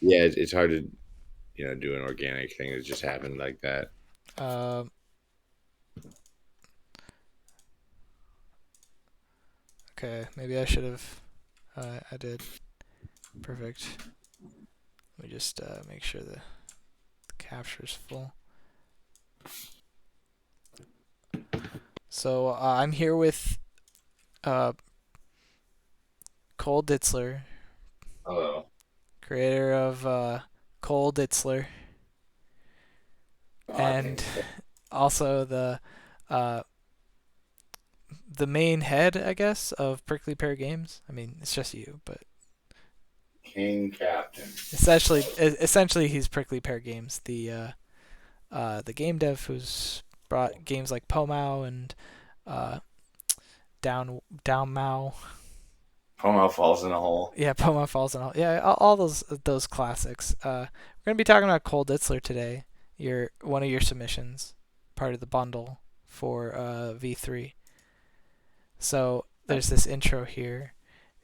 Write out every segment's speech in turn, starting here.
Yeah, it's hard to do an organic thing that just happened like that. Um, okay, maybe I should have. I did. Perfect. Let me just make sure the capture's full. So I'm here with uh, Cole Ditzler, Hello. creator of Cole Ditzler, I and think so. also uh, the main head, I guess, of Prickly Pear Games. I mean, it's just you, but King Captain. essentially he's Prickly Pear Games, the game dev who's brought games like Pomao and uh, Down Mao. Pomo falls in a hole. Yeah, Poma Falls and all. Yeah, all those classics. We're gonna be talking about Cole Ditzler today. Your one of your submissions, part of the bundle for V3. So there's this intro here.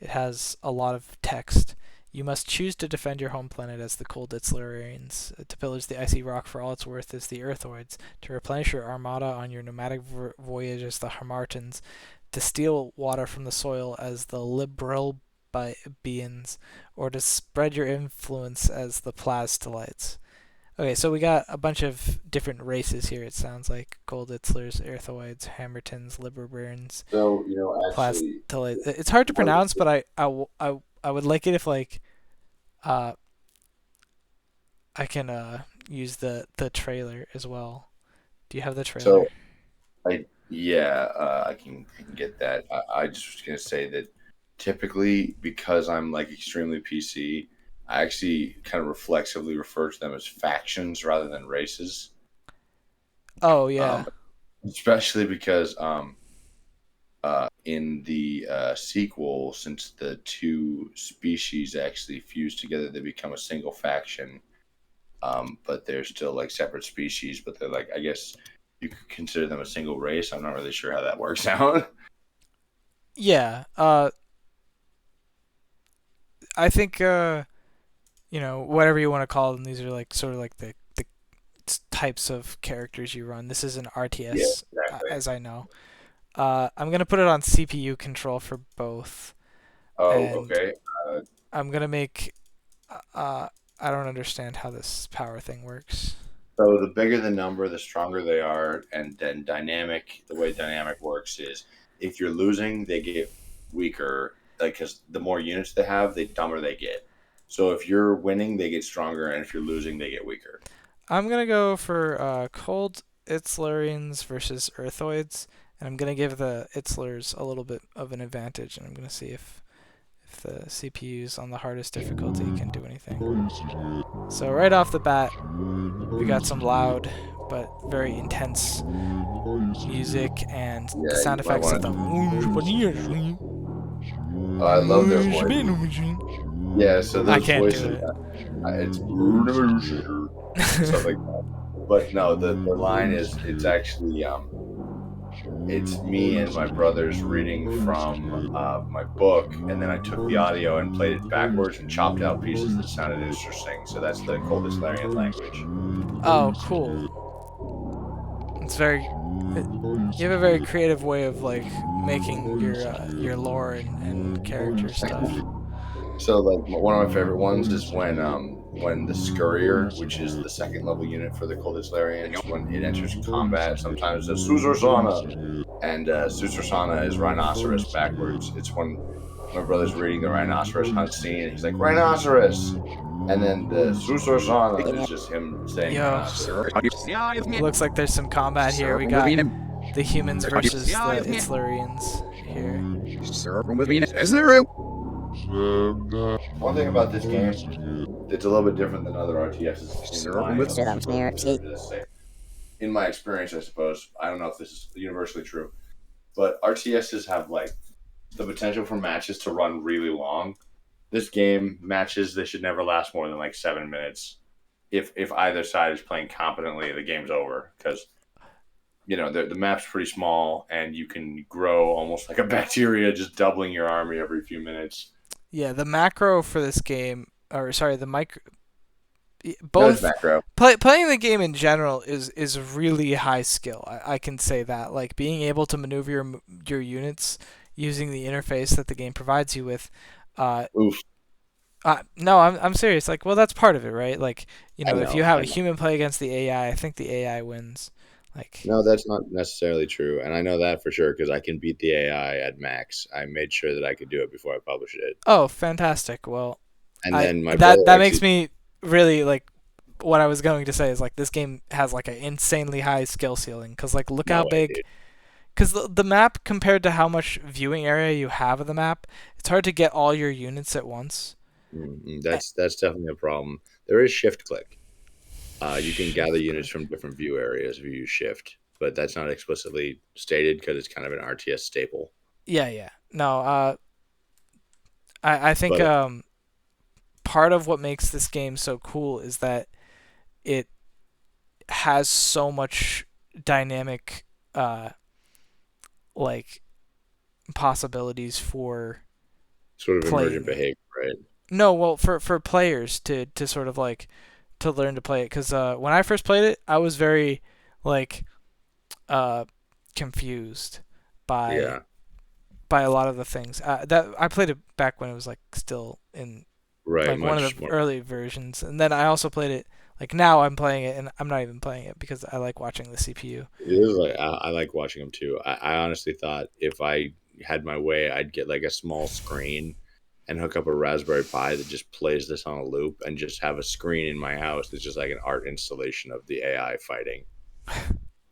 It has a lot of text. You must choose to defend your home planet as the cold Itzlarians, to pillage the icy rock for all it's worth as the Earthoids, to replenish your armada on your nomadic voyage as the Harmartans, to steal water from the soil as the Liberalbians, or to spread your influence as the Plastilites. Okay, so we got a bunch of different races here. It sounds like Gold Itzlers, Earthoids, Hammertons, Liberburns, So, actually, Plastilites. It's hard to one of pronounce, the, but I would like it if like uh I can use the trailer as well. Do you have the trailer? so I can get that. I just was gonna say that typically because I'm like extremely PC, I actually kind of reflexively refer to them as factions rather than races. Oh yeah. Um, Especially because in the sequel, since the two species actually fuse together, they become a single faction. But they're still like separate species, but they're like, I guess you could consider them a single race. I'm not really sure how that works out. Yeah. I think whatever you want to call them, these are like sort of like the types of characters you run. This is an Yeah, RTS, exactly. as I know. I'm gonna put it on CPU control for both, Oh, and okay. Uh, I'm gonna make. Uh, I don't understand how this power thing works. so the bigger the number, the stronger they are, and then dynamic. The way dynamic works is if you're losing, they get weaker. Like because the more units they have, the dumber they get. So if you're winning, they get stronger, and if you're losing, they get weaker. I'm gonna go for cold Itzlarians versus Earthoids, and I'm gonna give the Itzlers a little bit of an advantage, and I'm gonna see if the CPUs on the hardest difficulty can do anything. So right off the bat, we got some loud but very intense music and the Yeah, sound you might effects of want the. to. I love their voices. Yeah, so I those can't do voices, it. it's stuff like that. But no, the line is it's actually it's me and my brothers reading from my book, and then I took the audio and played it backwards and chopped out pieces that sounded interesting. So that's the coldest Larian language. Oh, cool. It's very. You have a very creative way of like making your lore and character stuff. So like one of my favorite ones is when the Scurrier, which is the second level unit for the Coldest Larians, when it enters combat, sometimes it says Suzursana, and Suzursana is rhinoceros backwards. It's when my brother's reading the rhinoceros hunt scene, and he's like rhinoceros, and then the Suzursana is just him saying Yo, rhinoceros. it looks like there's some combat here. We got the humans versus the Itzlarians here. One thing about this game, it's a little bit different than other RTSs in my in my experience, I suppose. I don't know if this is universally true, but RTSs have like the potential for matches to run really long. This game matches they should never last more than like 7 minutes. If either side is playing competently, the game's over because the map's pretty small and you can grow almost like a bacteria, just doubling your army every few minutes. Yeah, the macro for this game, or sorry, the micro. No, it's both back row. playing the game in general is really high skill. I can say that. Like being able to maneuver your units using the interface that the game provides you with. Uh, Oof. no, I'm serious. Like, well, that's part of it, right? Like, I if you know. have I a know. human play against the AI, I think the AI wins. Like, No, that's not necessarily true, and I know that for sure because I can beat the AI at max. I made sure that I could do it before I published it, oh, fantastic. Well, and I then my brother that makes actually. me really like. What I was going to say is like this game has like an insanely high skill ceiling because like look No how way, big dude. because the map compared to how much viewing area you have of the map, it's hard to get all your units at once. Eh, That's definitely a problem. There is shift click. You can gather Shift units click. from different view areas if you use shift, but that's not explicitly stated because it's kind of an RTS staple. Yeah, yeah. No, I think But part of what makes this game so cool is that it has so much dynamic uh like possibilities for sort of emergent playing it. behavior, right? No, well, for players to sort of like to learn to play it because when I first played it, I was very like uh confused by Yeah, a lot of the things that I played it back when it was like still in right. like one of Much the more. early versions, and then I also played it like now I'm playing it and I'm not even playing it because I like watching the CPU. It is like I like watching them too. I honestly thought if I had my way, I'd get like a small screen and hook up a Raspberry Pi that just plays this on a loop and just have a screen in my house that's just like an art installation of the AI fighting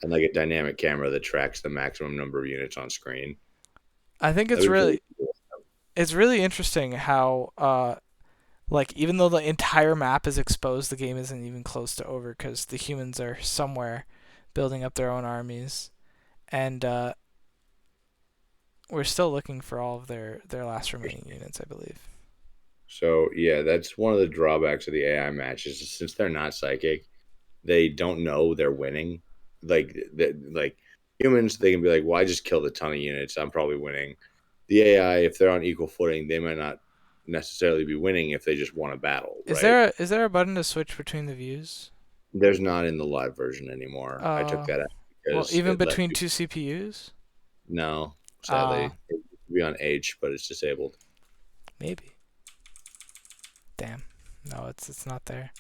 and like a dynamic camera that tracks the maximum number of units on screen. I think That'd be pretty cool. it's really interesting how like even though the entire map is exposed, the game isn't even close to over because the humans are somewhere building up their own armies, and we're still looking for all of their last remaining units, I believe. So yeah, that's one of the drawbacks of the AI matches. Is since they're not psychic, they don't know they're winning. Like humans, they can be like, "Well, I just killed a ton of units. I'm probably winning." The AI, if they're on equal footing, they might not necessarily be winning if they just won a battle, right? Is there a button to switch between the views? There's not in the live version anymore. I took Uh, that out well, because even it let between you. two CPUs? No, Uh, sadly, it used to be on H, but it's disabled. maybe. Damn. No, it's not there.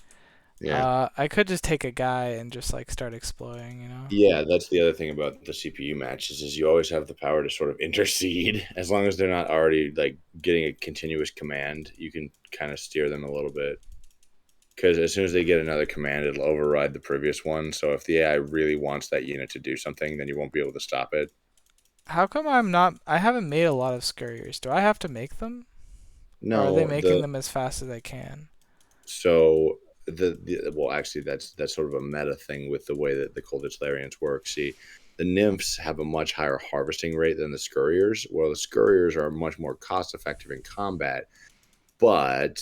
Yeah. I could just take a guy and just like start exploring, you know. Yeah, that's the other thing about the CPU matches is you always have the power to sort of intercede as long as they're not already like getting a continuous command. You can kind of steer them a little bit because as soon as they get another command, it'll override the previous one. So if the AI really wants that unit to do something, then you won't be able to stop it. How come I'm not? I haven't made a lot of scurriers. Do I have to make them, or are they No, making the them as fast as they can? so the well actually that's sort of a meta thing with the way that the cold Larians work. See, the nymphs have a much higher harvesting rate than the scurriers, while the scurriers are much more cost effective in combat. But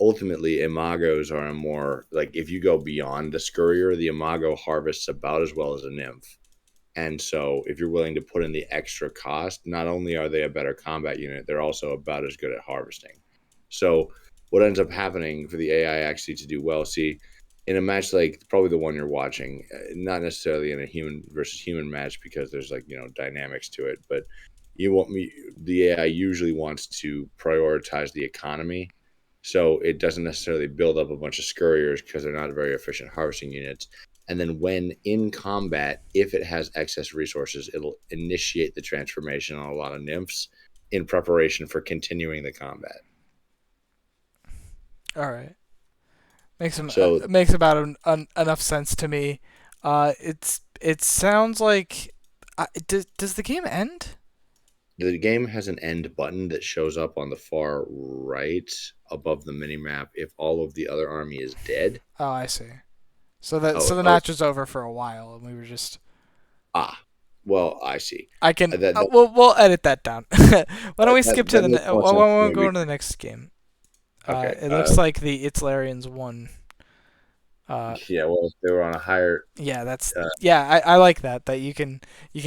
ultimately, imagos are a more like if you go beyond the scurrier, the imago harvests about as well as a nymph. And so, if you're willing to put in the extra cost, not only are they a better combat unit, they're also about as good at harvesting. So, what ends up happening for the AI actually to do well, see, in a match like probably the one you're watching, not necessarily in a human versus human match because there's like, dynamics to it, but you want me, the AI usually wants to prioritize the economy. So, it doesn't necessarily build up a bunch of scurriers because they're not very efficient harvesting units, and then when in combat, if it has excess resources, it'll initiate the transformation on a lot of nymphs in preparation for continuing the combat. All right, So makes about enough sense to me. It sounds like does the game end? the game has an end button that shows up on the far right above the minimap if all of the other army is dead. Oh, I see. Oh, So the oh, match was over for a while, and we were just. ah, well, I see. I can. That that, We'll edit that down. Why don't we skip to that the? makes more Why sense to don't we me. go to the next game? Okay. It looks like the It's Larians won. Yeah. Well, they were on a higher. Yeah, that's Uh, yeah. I like that you can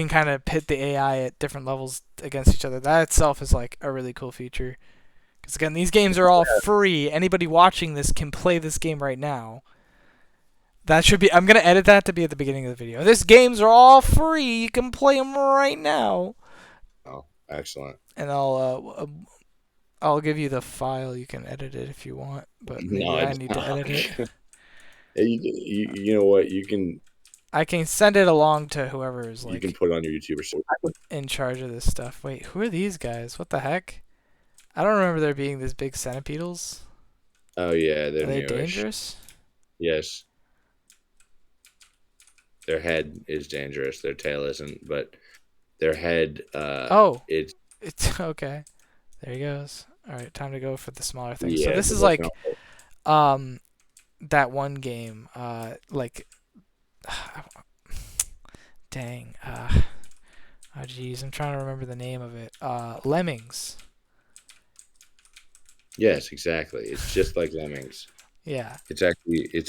kind of pit the AI at different levels against each other. That itself is like a really cool feature. Because again, these games are all free. Anybody watching this can play this game right now. That should be. I'm gonna edit that to be at the beginning of the video. These games are all free. You can play them right now. Oh, excellent. And I'll give you the file. You can edit it if you want, but No, maybe I it's need to not. edit it. You know what? I can send it along to whoever is You can like put it on your YouTuber. So in charge of this stuff. Wait, who are these guys? What the heck? I don't remember there being these big centipedals. oh yeah, Are they're they newish. dangerous? Yes, their head is dangerous. Their tail isn't, but their head, Oh, it's it's okay. There he goes. All right, time to go for the smaller things. So yeah, this they're is working like on. um that one game like dang oh jeez, I'm trying to remember the name of it. Lemmings. Yes, exactly. It's just like Lemmings. Yeah. It's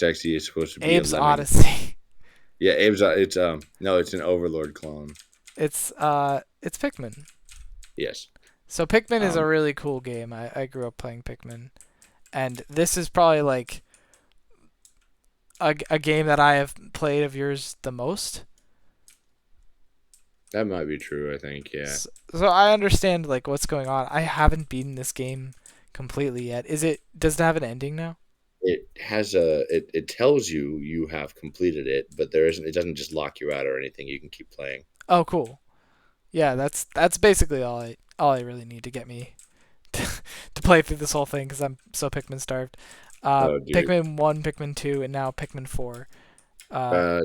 actually supposed to be a Abe's Lemming. Odyssey. Yeah, it's no, it's an Overlord clone. It's Pikmin. Yes. So Pikmin is a Um, really cool game. I grew up playing Pikmin, and this is probably like a game that I have played of yours the most. that might be true. I think. Yeah. So I understand like what's going on. I haven't beaten this game completely yet. Does it have an ending now? It tells you you have completed it, but there isn't. It doesn't just lock you out or anything. You can keep playing. Oh, cool. Yeah, that's basically all I really need to get me to play through this whole thing because I'm so Pikmin starved. Oh, dude. Pikmin 1, Pikmin 2, and now Pikmin 4. Uh,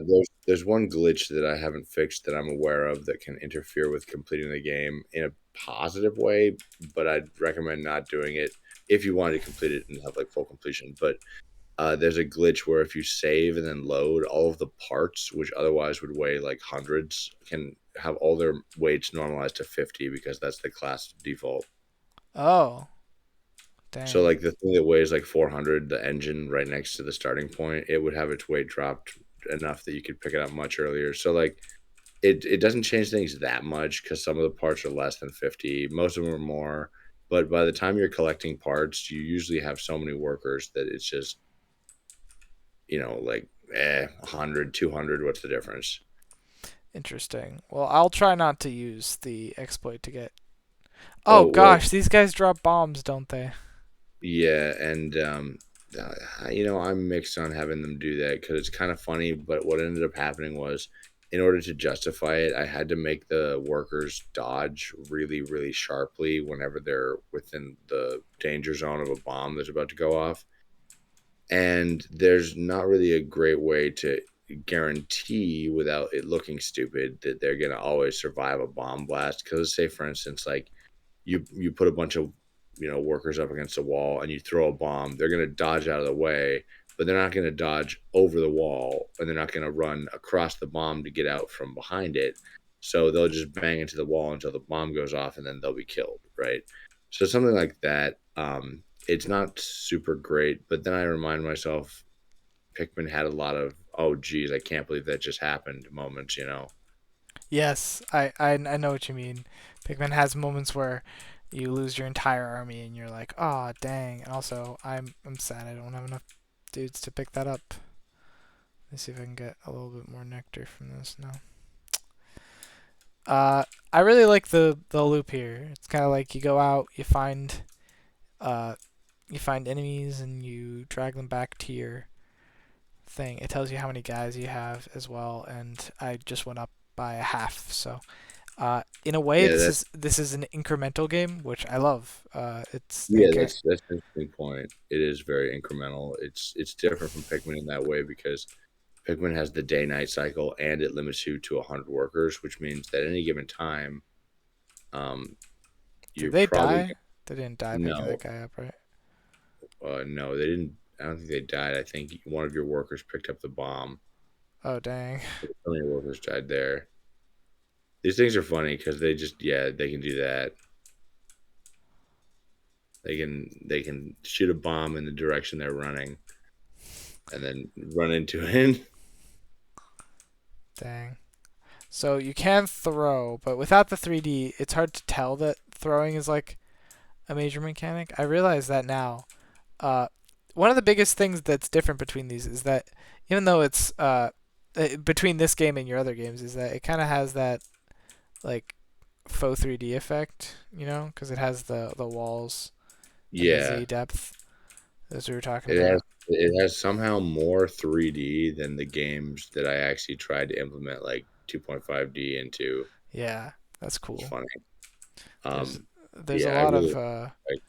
There's one glitch that I haven't fixed that I'm aware of that can interfere with completing the game in a positive way, but I'd recommend not doing it if you wanted to complete it and have like full completion. But there's a glitch where if you save and then load, all of the parts, which otherwise would weigh like hundreds, can have all their weights normalized to 50 because that's the class default. oh, So dang. like the thing that weighs like 400, the engine right next to the starting point, it would have its weight dropped enough that you could pick it up much earlier. So like it doesn't change things that much because some of the parts are less than 50, most of them are more. But by the time you're collecting parts, you usually have so many workers that it's just, like 100, 200. What's the difference? Interesting. Well, I'll try not to use the exploit to get. Oh Oh, well, gosh, these guys drop bombs, don't they? yeah. And, I'm mixed on having them do that because it's kind of funny. But what ended up happening was, in order to justify it, I had to make the workers dodge really, really sharply whenever they're within the danger zone of a bomb that's about to go off. And there's not really a great way to guarantee without it looking stupid that they're going to always survive a bomb blast. Because, say, for instance, like you put a bunch of workers up against a wall and you throw a bomb, they're going to dodge out of the way, but they're not going to dodge over the wall, and they're not going to run across the bomb to get out from behind it. So they'll just bang into the wall until the bomb goes off, and then they'll be killed, right? So something like that. It's not super great, but then I remind myself Pikmin had a lot of oh geez, I can't believe that just happened moments. Yes, I know what you mean. Pikmin has moments where you lose your entire army and you're like, "Oh, dang." And also, I'm sad I don't have enough dudes to pick that up. Let's see if I can get a little bit more nectar from this now. I really like the loop here. It's kind of like you go out, uh you find enemies and you drag them back to your thing. It tells you how many guys you have as well, and I just went up by a half. So, in a way, Yeah, this is an incremental game, which I love. It's yeah, it can, that's an interesting point. It is very incremental. It's different from Pikmin in that way because Pikmin has the day night cycle and it limits you to 100 workers, which means that at any given time, um, Did you're they probably die? They didn't die picking no, that guy up, right? no, they didn't. I don't think they died. I think one of your workers picked up the bomb. Oh dang. Some of your workers died there. These things are funny because they can do that. They can shoot a bomb in the direction they're running and then run into it. Dang. So you can throw, but without the 3D, it's hard to tell that throwing is like a major mechanic. I realize that now. Uh, one of the biggest things that's different between these is that even though it's between this game and your other games is that it kind of has that like faux 3D effect, because it has the walls and the Yeah, Z depth as we were talking it has about. it has somehow more 3D than the games that I actually tried to implement like 2.5D into. Yeah, that's It's cool. funny. There's Um, there's a yeah, I lot really of like.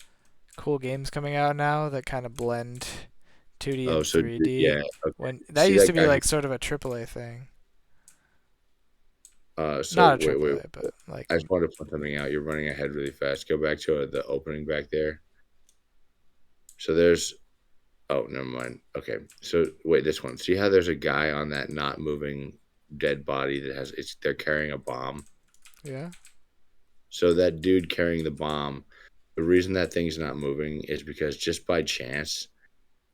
cool games coming out now that kind of blend 2D Oh, and so 3D. yeah, okay. When that See used that to be guy like sort of a AAA thing. So Not a wait. AAA, but like I just wanted to point something out. You're running ahead really fast. Go back to the opening back there. So there's. Oh, never mind. Okay. So wait, this one. See how there's a guy on that not moving dead body that has it's they're carrying a bomb. yeah. So that dude carrying the bomb, the reason that thing's not moving is because just by chance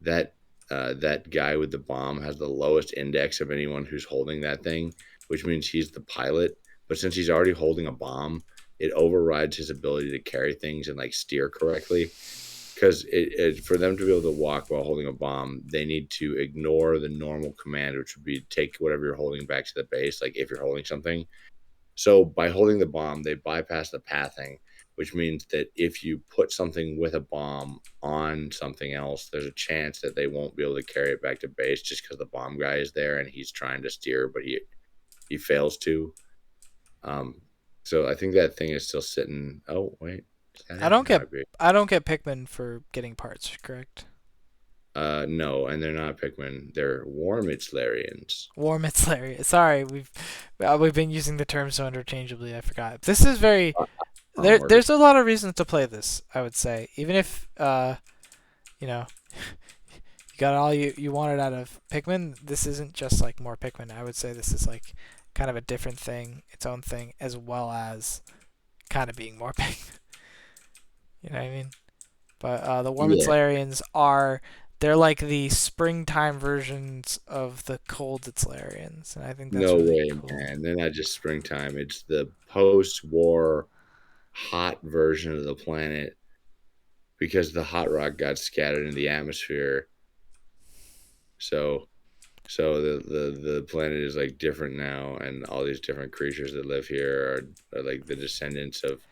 that that guy with the bomb has the lowest index of anyone who's holding that thing, which means he's the pilot. But since he's already holding a bomb, it overrides his ability to carry things and like steer correctly. Because for them to be able to walk while holding a bomb, they need to ignore the normal command, which would be take whatever you're holding back to the base, like if you're holding something. So by holding the bomb, they bypass the pathing, which means that if you put something with a bomb on something else, there's a chance that they won't be able to carry it back to base just because the bomb guy is there and he's trying to steer, but he fails to. Um, so I think that thing is still sitting. Oh wait, is that I it? don't That get might be. I don't get Pikmin for getting parts, correct? No, and they're not Pikmin. They're Wormiclarians. War Mitslary. Sorry, we've been using the term so interchangeably. I forgot. This is very Onward. there's a lot of reasons to play this. I would say, even if you know you got all you wanted out of Pikmin, this isn't just like more Pikmin. I would say this is like kind of a different thing, its own thing, as well as kind of being more Pikmin. You know what I mean? But the Yeah. Wormiclarians are they're like the springtime versions of the cold Itzlarians, and I think that's No really way, cool. man. They're not just springtime. It's the post-war hot version of the planet because the hot rock got scattered in the atmosphere. So the planet is like different now, and all these different creatures that live here are like the descendants of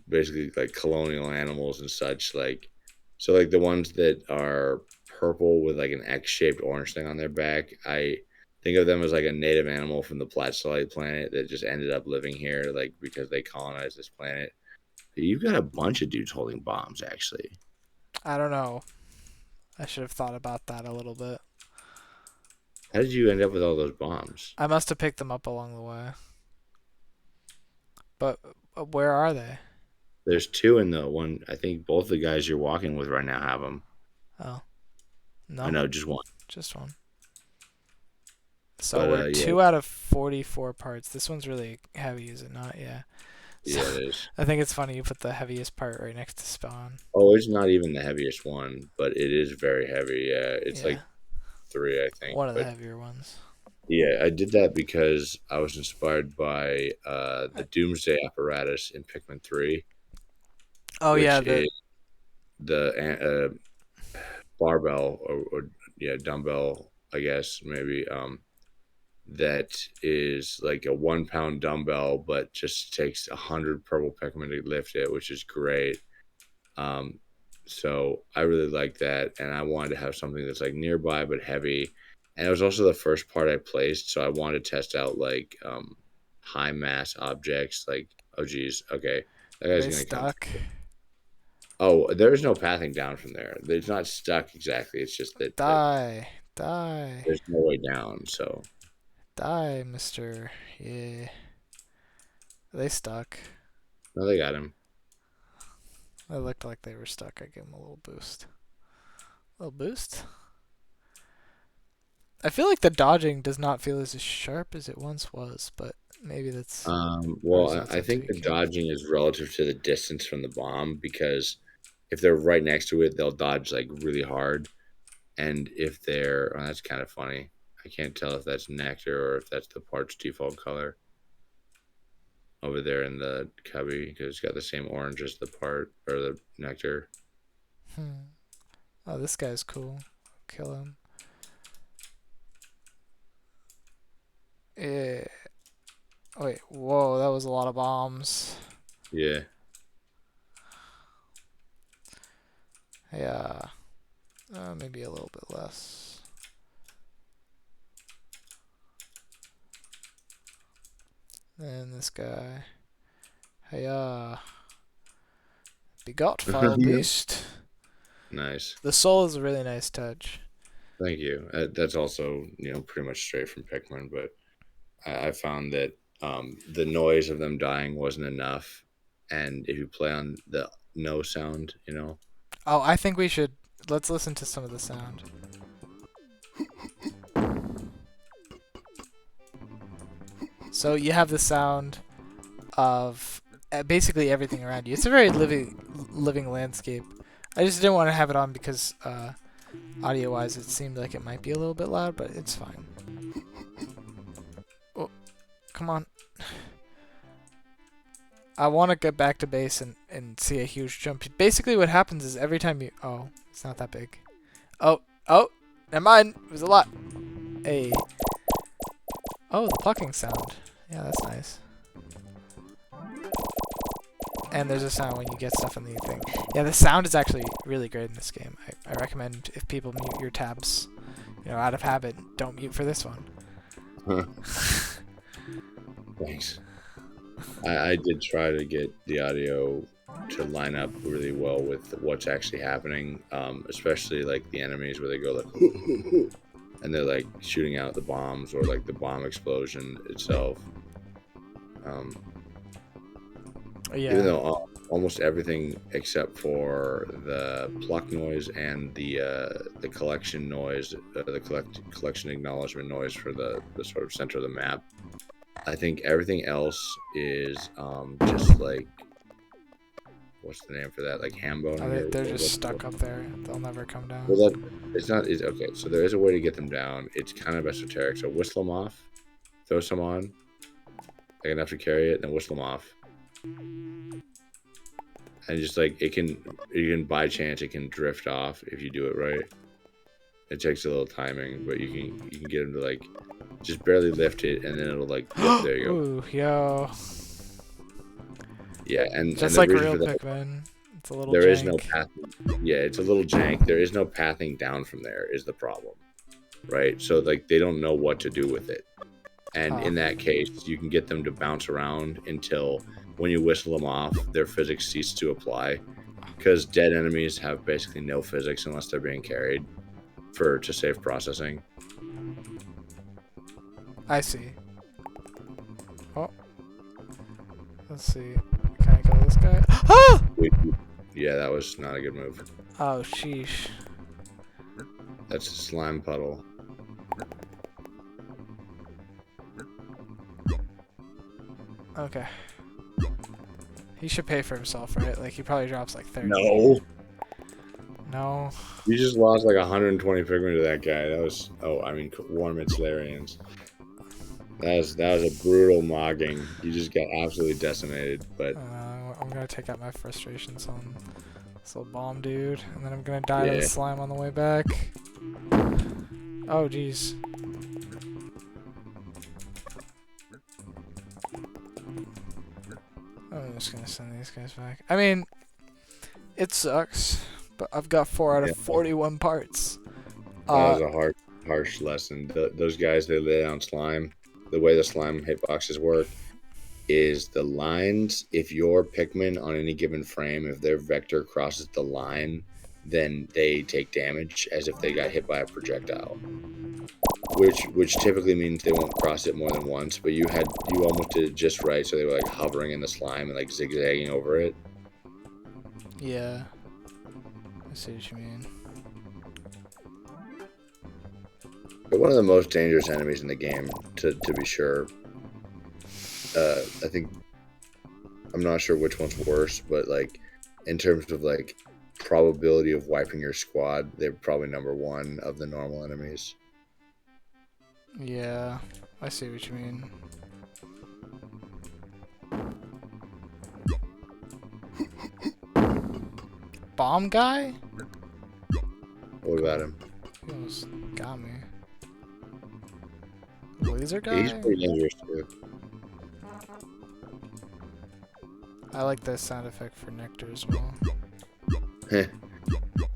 basically like colonial animals and such. Like so, like the ones that are purple with like an X-shaped orange thing on their back. I think of them as like a native animal from the Platzolite planet that just ended up living here, like because they colonized this planet. You've got a bunch of dudes holding bombs, actually. I don't know. I should have thought about that a little bit. How did you end up with all those bombs? I must have picked them up along the way. But where are they? There's two in the one. I think both the guys you're walking with right now have them. Oh, I no, know, just one. just one. So But we're yeah, 2 out of 44 parts. This one's really heavy, is it not? Yeah. So yeah, it is. I think it's funny you put the heaviest part right next to spawn. Oh, it's not even the heaviest one, but it is very heavy. Yeah, it's Yeah, like three, I think. one of the But heavier ones. yeah, I did that because I was inspired by the I, Doomsday apparatus in Pikmin 3, oh which yeah, the is the barbell or yeah, dumbbell, I guess, maybe. That is like a 1 pound dumbbell, but just takes 100 purple Pikmin to lift it, which is great. Um, so I really like that, and I wanted to have something that's like nearby but heavy. And it was also the first part I placed, so I wanted to test out like high mass objects. Like, oh geez, okay, that are guy's they gonna come. stuck? Oh, there is no pathing down from there. It's not stuck exactly. It's just that Die, die, there's no way down. So die, Mister. Yeah, are they stuck? no, they got him. They looked like they were stuck. I gave them a little boost. A little boost. I feel like the dodging does not feel as sharp as it once was, but maybe that's Well, ours. That's I a think the tweaking. dodging is relative to the distance from the bomb because if they're right next to it, they'll dodge like really hard. And if they're, oh, that's kind of funny. I can't tell if that's nectar or if that's the part's default color over there in the cubby because it's got the same orange as the part or the nectar. Hmm. Oh, this guy's cool. Kill him. Yeah. Wait, whoa, that was a lot of bombs. Yeah. Yeah. Maybe a little bit less. And this guy. Hey, begot file beast. Nice. The soul is a really nice touch. Thank you. That's also, pretty much straight from Pikmin, but I found that the noise of them dying wasn't enough. And if you play on the no sound, Oh, I think we should. Let's listen to some of the sound. So you have the sound of basically everything around you. It's a very living landscape. I just didn't want to have it on because audio-wise it seemed like it might be a little bit loud, but it's fine. Oh, come on. I want to get back to base and see a huge jump. Basically what happens is every time you... Oh, it's not that big. Oh, never mind. It was a lot. Hey. Oh, the plucking sound. Yeah, that's nice. And there's a sound when you get stuff in the thing. Yeah, the sound is actually really great in this game. I recommend if people mute your tabs, out of habit, don't mute for this one. Thanks. I did try to get the audio to line up really well with what's actually happening, especially like the enemies where they go like, and they're like shooting out the bombs or like the bomb explosion itself. Yeah. Even though almost everything except for the pluck noise and the collection noise, the collection acknowledgement noise for the sort of center of the map, I think everything else is just like, what's the name for that? Like ham boning? They're just stuck up there. They'll never come down. Well, it's not. Okay, so there is a way to get them down. It's kind of esoteric. So whistle them off, throw some on, like enough to carry it, then whistle them off. And just like you can by chance it can drift off if you do it right. It takes a little timing, but you can get them to like just barely lift it, and then it'll like there you go. Ooh, yo. Yeah, and just and like real Pikmin. It's a little. There jank. is no path. Yeah, it's a little jank. There is no pathing down from there. Is the problem, right? So like they don't know what to do with it, and in that case, you can get them to bounce around until when you whistle them off, their physics cease to apply, because dead enemies have basically no physics unless they're being carried to save processing. I see. Oh. Let's see. Can I kill this guy? Ah! Yeah, that was not a good move. Oh, sheesh. That's a slime puddle. Okay. He should pay for himself, right? Like, he probably drops like 30. No. No. You just lost like 120 Pikmin to that guy. That was... Oh, I mean, Warm Larians. That was a brutal mogging. You just got absolutely decimated, but... I'm gonna take out my frustrations on this little bomb dude, and then I'm gonna die to the slime on the way back. Oh, jeez. I'm just gonna send these guys back. I mean, it sucks, but I've got 4 out of 41 parts. That was a harsh lesson. Those guys, they lay down slime. The way the slime hitboxes work is the lines. If your Pikmin on any given frame, if their vector crosses the line, then they take damage as if they got hit by a projectile. Which typically means they won't cross it more than once, but you almost did it just right, so they were like hovering in the slime and like zigzagging over it. Yeah. I see what you mean. But one of the most dangerous enemies in the game, to be sure. I think I'm not sure which one's worse, but like in terms of like probability of wiping your squad, they're probably number one of the normal enemies. Yeah, I see what you mean. Bomb guy? What about him? He almost got me. Laser He's guy? pretty dangerous too. I like this sound effect for Nectar as well.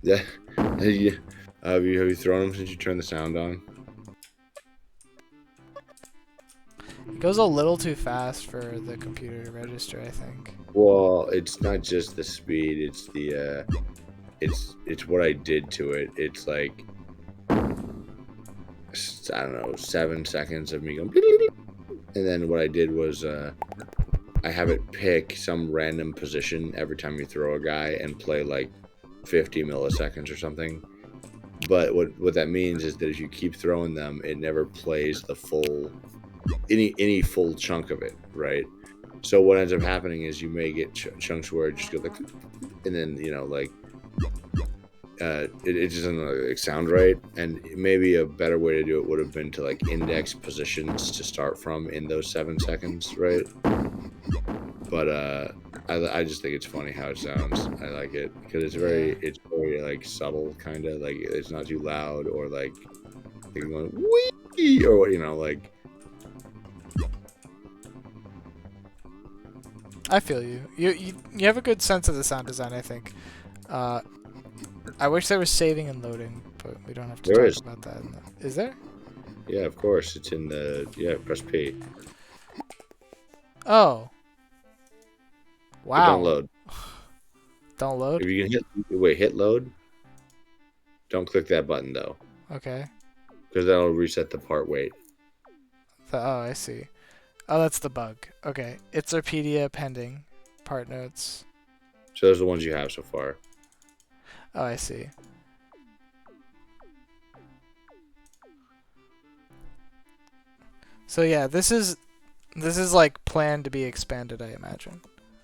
Yeah. Have you thrown him since you turned the sound on? It goes a little too fast for the computer to register, I think. Well, it's not just the speed; it's the it's what I did to it. It's like I don't know, 7 seconds of me going, and then what I did was I have it pick some random position every time you throw a guy and play like 50 milliseconds or something. But what that means is that if you keep throwing them, it never plays the full any full chunk of it, right? So what ends up happening is you may get chunks where it just goes like, and then like it just doesn't like sound right. And maybe a better way to do it would have been to like index positions to start from in those 7 seconds, right? But I just think it's funny how it sounds. I like it because it's very like subtle, kind of like it's not too loud or like going wee or like. I feel you. You have a good sense of the sound design, I think. I wish there was saving and loading, but we don't have to talk about that. Is there? Yeah, of course. It's in the press P. Oh. Wow. But don't load. Don't load? If you can hit load. Don't click that button though. Okay. Because that'll reset the part wait. Oh, I see. Oh, that's the bug. Okay. Itzerpedia pending. Part notes. So those are the ones you have so far. Oh, I see. So yeah, this is like planned to be expanded, I imagine.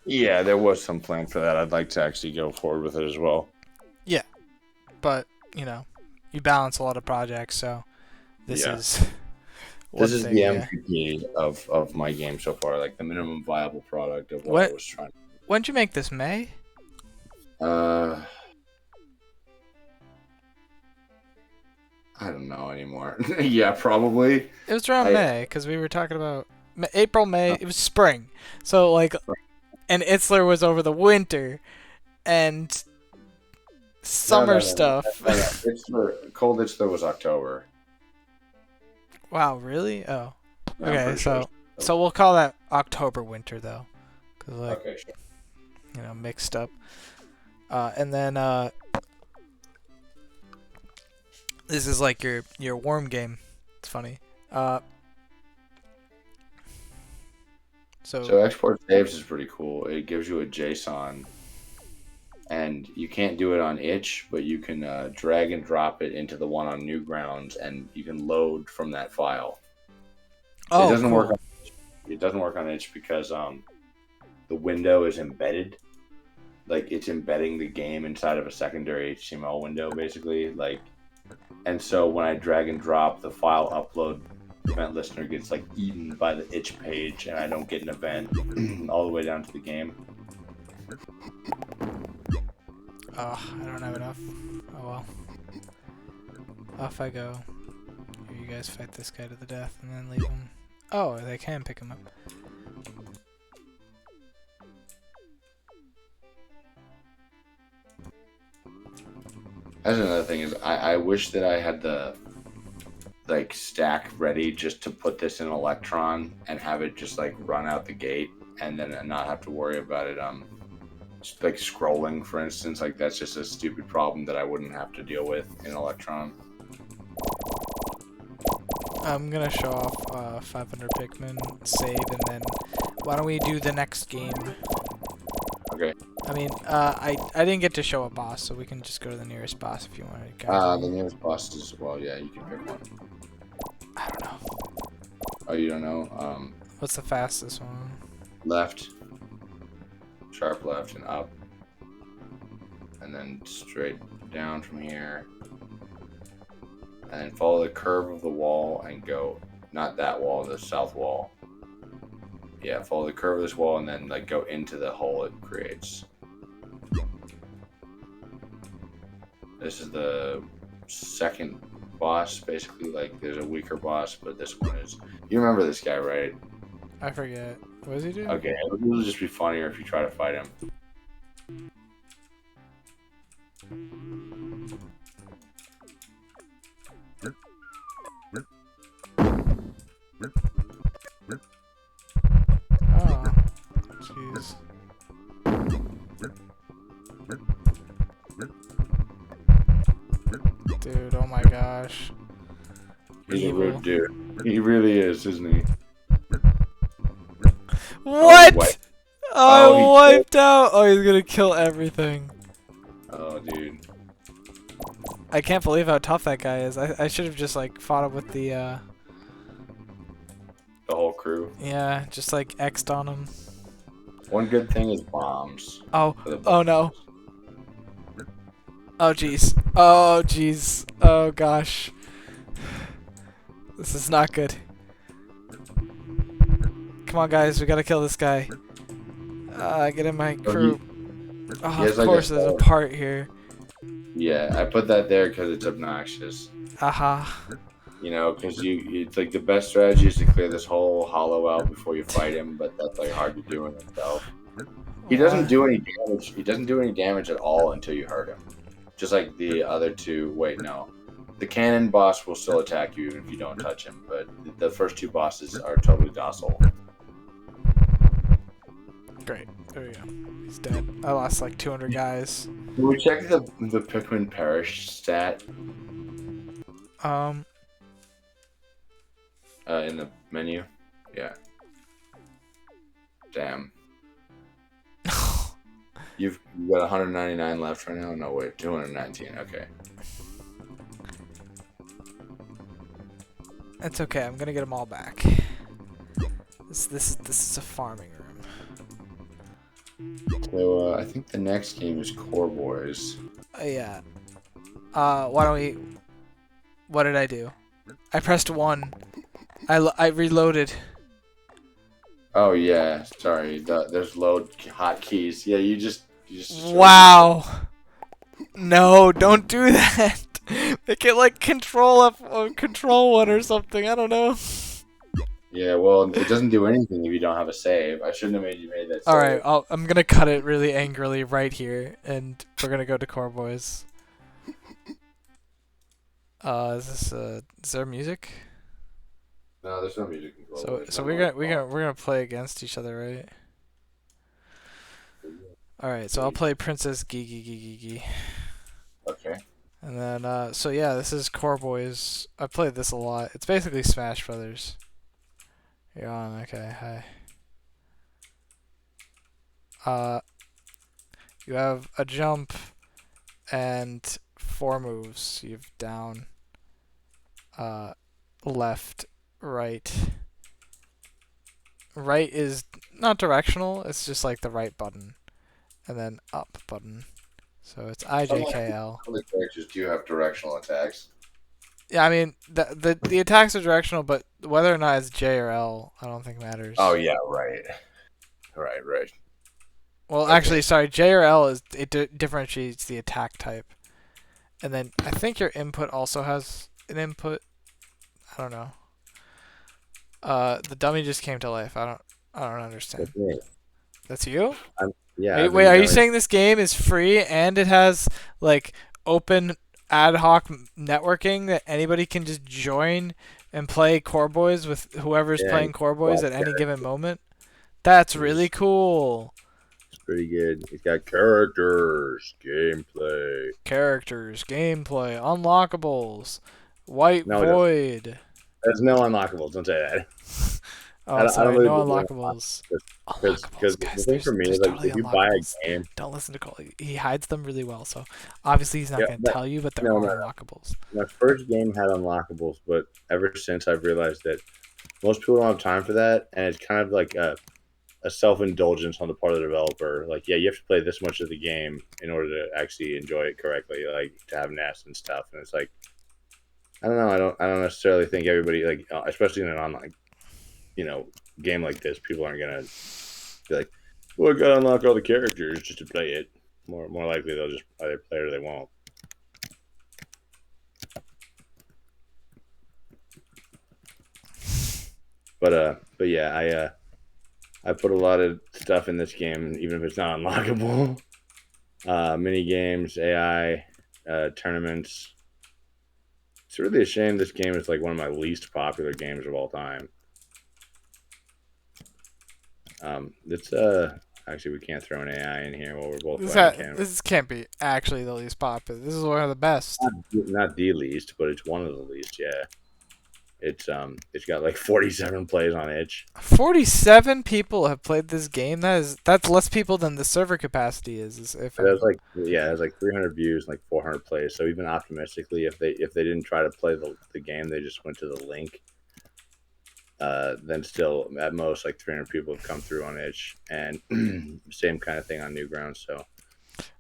Yeah, there was some plan for that. I'd like to actually go forward with it as well. Yeah. But, you balance a lot of projects, so this is this is the MVP of my game so far, like the minimum viable product of what I was trying to do. When did you make this, May? I don't know anymore. Yeah, probably. It was around May, because we were talking about April, May. It was spring. So, like, and Itzler was over the winter and summer stuff. Cold Itzler was October. Wow, really? Oh. Okay, so we'll call that October winter, though. Cause, like, okay, sure. Mixed up. And then, this is like your warm game. It's funny. So export saves is pretty cool. It gives you a JSON, and you can't do it on itch, but you can drag and drop it into the one on Newgrounds, and you can load from that file. Oh, it doesn't cool. work. It doesn't work on itch because the window is embedded. Like it's embedding the game inside of a secondary HTML window, basically. Like, and so when I drag and drop the file upload, event listener gets like eaten by the itch page, and I don't get an event all the way down to the game. Oh, I don't have enough. Oh well. Off I go. Here, you guys fight this guy to the death and then leave him. Oh, they can pick him up. That's another thing is I wish that I had the stack ready just to put this in Electron and have it just like run out the gate and then not have to worry about it just like scrolling, for instance. Like that's just a stupid problem that I wouldn't have to deal with in Electron. I'm gonna show off 500 Pikmin, save, and then why don't we do the next game? Okay. I mean, I didn't get to show a boss, so we can just go to the nearest boss if you want to. The nearest boss is, well, yeah, you can pick one. I don't know. Oh, you don't know? What's the fastest one? Left. Sharp left and up. And then straight down from here. And then follow the curve of the wall and go, not that wall, the south wall. Yeah, follow the curve of this wall and then like go into the hole it creates. This is the second boss. Basically, like there's a weaker boss, but this one is. You remember this guy, right? I forget. What does he do? Okay, it'll just be funnier if you try to fight him. Oh, jeez. Dude, oh my gosh. He's Evil. a rude dude. He really is, isn't he? What? I Oh, he wiped out. Oh, he's gonna kill everything. Oh, dude. I can't believe how tough that guy is. I should have just like fought him with the The whole crew. yeah, just like X'd on him. One good thing is bombs. Oh, oh no. Oh jeez. Oh jeez. Oh gosh. This is not good. Come on guys, we gotta kill this guy. Get in my crew. Oh, of course there's a part here. Yeah, I put that there because it's obnoxious. Aha. You know, because it's like the best strategy is to clear this whole hollow out before you fight him, but that's like hard to do in itself. He doesn't do any damage. He doesn't do any damage at all until you hurt him. Just like the other two. Wait, no. The cannon boss will still attack you even if you don't touch him, but the first two bosses are totally docile. Great. There we go. He's dead. I lost like 200 guys. Can we check the Pikmin Parish stat? In the menu? Yeah. Damn. You've got 199 left right now? No, wait, 219. Okay. That's okay. I'm gonna get them all back. This is a farming room. So I think the next game is Core Boys. Yeah. Why don't we? What did I do? I pressed 1. I reloaded. Oh yeah, sorry. There's load hotkeys. Yeah, you just. Wow. No, don't do that. Make it like control control 1 or something. I don't know. Yeah, well, it doesn't do anything if you don't have a save. I shouldn't have made you made that save. All right, I'm gonna cut it really angrily right here, and we're gonna go to Core Boys. Is there music? No, there's no music control. So we're gonna play against each other, right? All right, so I'll play Princess Gigi. Okay. And then so yeah, this is Core Boys. I played this a lot. It's basically Smash Brothers. You're on. Okay, hi. You have a jump and 4 moves. You have down, left, right. Right is not directional. It's just like the right button, and then up button. So it's IJKL. All the characters do have directional attacks. Yeah, I mean the attacks are directional, but whether or not it's J or L, I don't think matters. Oh yeah, right. Right. Well, okay. Actually, sorry, J or L differentiates the attack type, and then I think your input also has an input. I don't know. The dummy just came to life. I don't understand. That's me. That's you? Yeah. Wait, are you saying this game is free and it has like open ad hoc networking that anybody can just join and play Core Boys with whoever's playing Core Boys at any given moment? That's really cool. It's pretty good. It's got characters, gameplay. Unlockables, white void. There's no unlockables. Don't say that. Oh, sorry, no unlockables. Because the thing for me is like, if you buy a game, don't listen to Cole. He hides them really well, so obviously he's not going to tell you, but there are unlockables. My first game had unlockables, but ever since I've realized that most people don't have time for that, and it's kind of like a self-indulgence on the part of the developer. Like, yeah, you have to play this much of the game in order to actually enjoy it correctly, like to have nests and stuff. And it's like, I don't know. I don't necessarily think everybody, like, especially in an online, game like this, people aren't gonna be like, well, I gotta unlock all the characters just to play it. More likely they'll just either play it or they won't. but yeah, I put a lot of stuff in this game, even if it's not unlockable. Mini games, AI, tournaments. It's really a shame this game is like one of my least popular games of all time. It's actually we can't throw an AI in here while we're both fighting Canada. This can't be actually the least popular. This is one of the best. Not the least, but it's one of the least. Yeah, it's got like 47 plays on itch. 47 people have played this game. That's less people than the server capacity is. If It has like yeah, it has like 300 views, like 400 plays. So even optimistically, if they didn't try to play the game, they just went to the link. Then still at most like 300 people have come through on itch, and same kind of thing on Newgrounds. So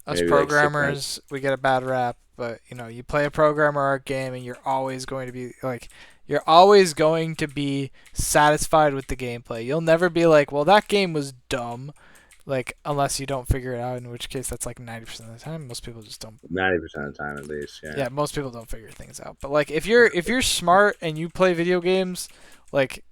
us maybe like programmers, we get a bad rap, but you play a programmer art game, and you're always going to be satisfied with the gameplay. You'll never be like, well, that game was dumb, like unless you don't figure it out, in which case that's like 90% of the time. Most people just don't. 90% of the time at least. Yeah. Yeah, most people don't figure things out. But like if you're smart and you play video games, like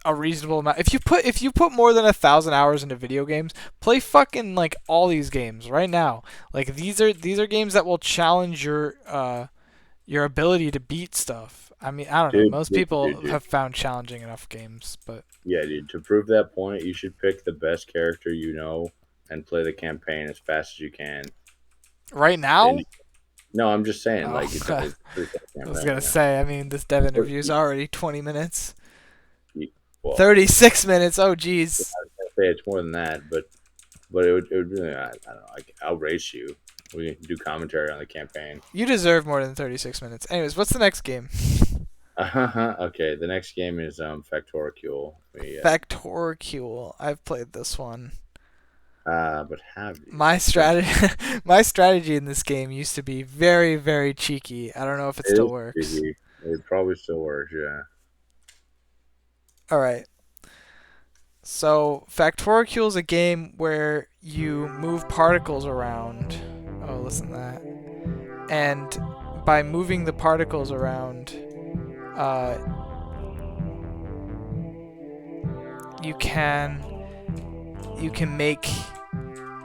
a reasonable amount. If you put more than 1,000 hours into video games, play fucking like all these games right now. Like these are games that will challenge your ability to beat stuff. I mean, I don't know. Most people have found challenging enough games, but yeah, dude. To prove that point, you should pick the best character you know and play the campaign as fast as you can. Right now? No, I'm just saying. Oh, Like, I was gonna say. I mean, this dev interview is already 20 minutes. Well, 36 minutes. Oh, jeez. I was gonna say it's more than that, but it would really I don't know. Like, I'll race you. We can do commentary on the campaign. You deserve more than 36 minutes. Anyways, what's the next game? Okay, the next game is Factoricule. Factoricule. I've played this one. But have you? My strategy in this game used to be very, very cheeky. I don't know if it still works. Cheeky. It probably still works, yeah. All right. So Factoricule is a game where you move particles around. Oh, listen to that. And by moving the particles around, you can make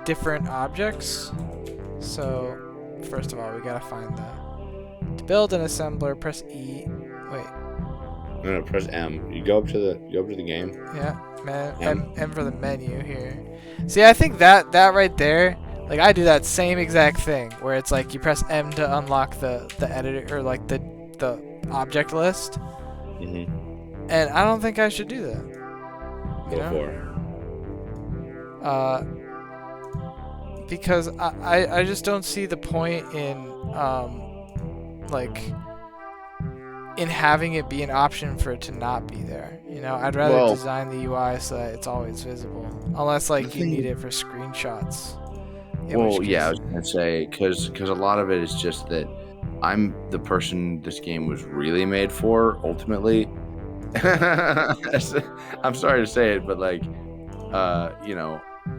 different objects. So first of all, we gotta find to build an assembler. Press E. Wait. No, press M. You go up to the game. Yeah, M for the menu here. See, I think that right there, like I do that same exact thing where it's like you press M to unlock the editor or like the object list. Mm-hmm. And I don't think I should do that. Go for it. Because I just don't see the point in in having it be an option for it to not be there. I'd rather design the UI so that it's always visible. Unless you need it for screenshots. Well, yeah, I was gonna say because a lot of it is just that I'm the person this game was really made for. Ultimately, I'm sorry to say it, but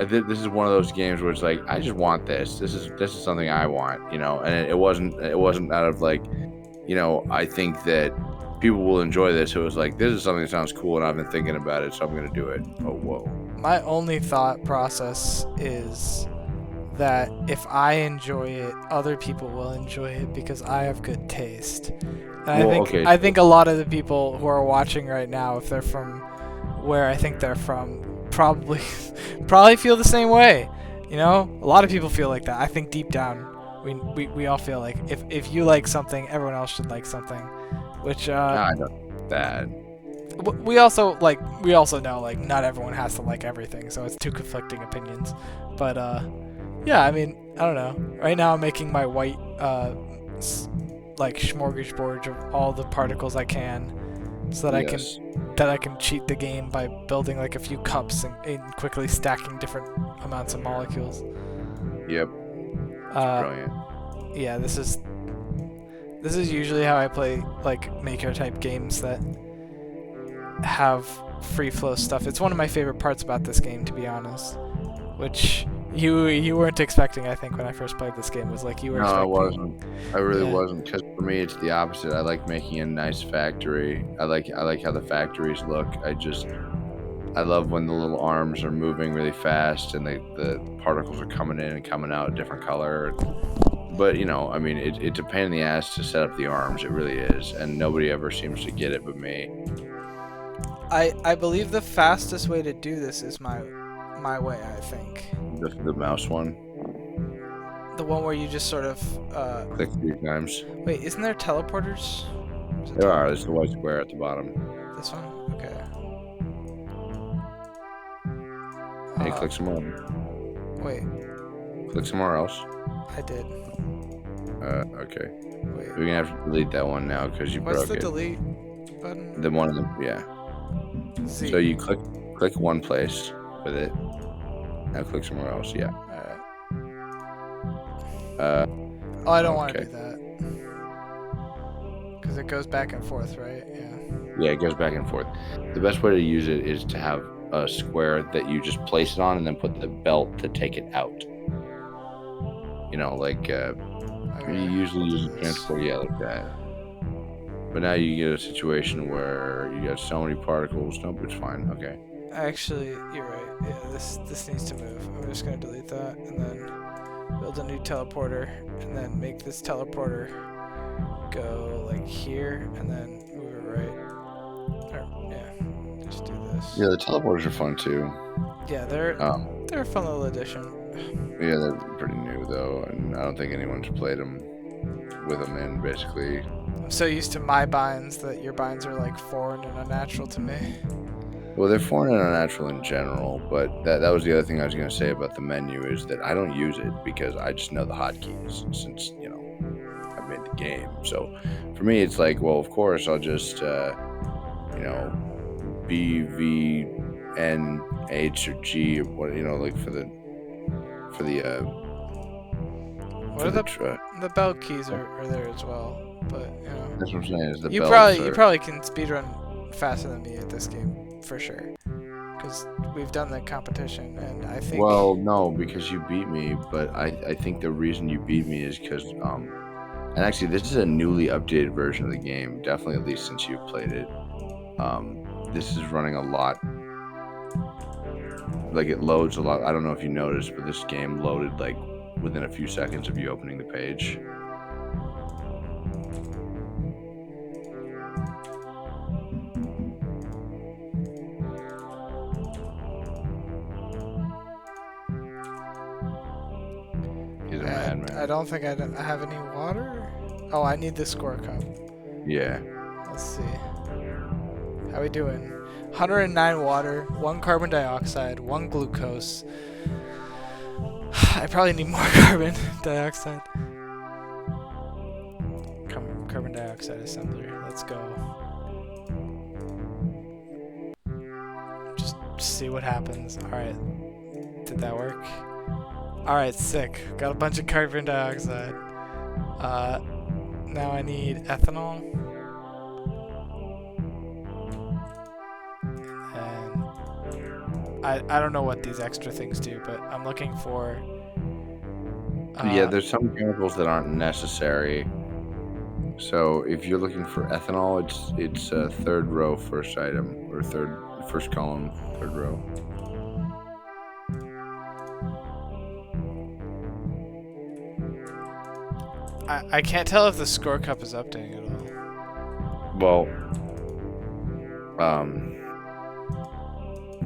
this is one of those games where it's like I just want this. This is something I want, and it wasn't out of I think that people will enjoy this. It was like, this is something that sounds cool, and I've been thinking about it, so I'm going to do it. Oh, whoa. My only thought process is that if I enjoy it, other people will enjoy it because I have good taste. And I think a lot of the people who are watching right now, if they're from where I think they're from, probably feel the same way. A lot of people feel like that. I think deep down, we all feel like if you like something, everyone else should like something, which I know that. We also know not everyone has to like everything, so it's two conflicting opinions. But yeah, I mean, I don't know. Right now I'm making my white smorgasbord of all the particles I can, so that I can cheat the game by building a few cups and quickly stacking different amounts of molecules. Yep. Brilliant. Yeah, this is usually how I play maker type games that have free flow stuff. It's one of my favorite parts about this game, to be honest. Which You weren't expecting, I think, when I first played this game, was like you were No, I expecting. wasn't. I really Yeah. wasn't, because for me it's the opposite. I like making a nice factory. I like how the factories look. I love when the little arms are moving really fast and the particles are coming in and coming out a different color. But I mean, it's a pain in the ass to set up the arms. It really is, and nobody ever seems to get it but me. I believe the fastest way to do this is my way, I think. The mouse one. The one where you just sort of Click 3 times. wait, isn't there teleporters? There are. There's the white square at the bottom. This one? Okay. Hey, click somewhere. Wait, Click somewhere else. I did. Okay. Wait. We're gonna have to delete that one now because you What's broke the it. delete button? The one, yeah. Z. So you click one place with it. Now click somewhere else. Yeah. Alright. Oh, I don't want to okay. do that. Because it goes back and forth, right? Yeah. Yeah, it goes back and forth. The best way to use it is to have a square that you just place it on and then put the belt to take it out. Like Okay, you usually we'll use do a this. transport, yeah, like that. But now you get a situation where you got so many particles. Nope, it's fine. Okay. Actually, you're right. Yeah, this needs to move. I'm just gonna delete that and then build a new teleporter and then make this teleporter go like here and then move it right. Yeah, just do this. Yeah, the teleporters are fun too. Yeah, they're a fun little addition. Yeah, they're pretty new though, and I don't think anyone's played them with them in basically. I'm so used to my binds that your binds are like foreign and unnatural to me. Well, they're foreign and unnatural in general, but that was the other thing I was going to say about the menu is that I don't use it because I just know the hotkeys since, I made the game. So for me, it's like, well, of course, I'll just, B, V, N, H, or G, or what, like for the What are the belt keys are there as well, but that's what I'm saying. Is the you belts probably can speedrun faster than me at this game for sure, because we've done the competition and I think. Well, no, because you beat me, but I think the reason you beat me is because and actually this is a newly updated version of the game, definitely at least since you've played it. This is running a lot. Like it loads a lot. I don't know if you noticed, but this game loaded like within a few seconds of you opening the page. He's a madman. I don't think I have any water. Oh, I need the score cup. Yeah. Let's see. How we doing? 109 water, 1 carbon dioxide, 1 glucose. I probably need more carbon dioxide. Carbon dioxide assembler. Let's go. Just see what happens. Alright. Did that work? Alright, sick. Got a bunch of carbon dioxide. Now I need ethanol. I don't know what these extra things do, but I'm looking for. Yeah, there's some chemicals that aren't necessary. So if you're looking for ethanol, it's third row, first item, or first column, third row. I can't tell if the score cup is updating at all. Well,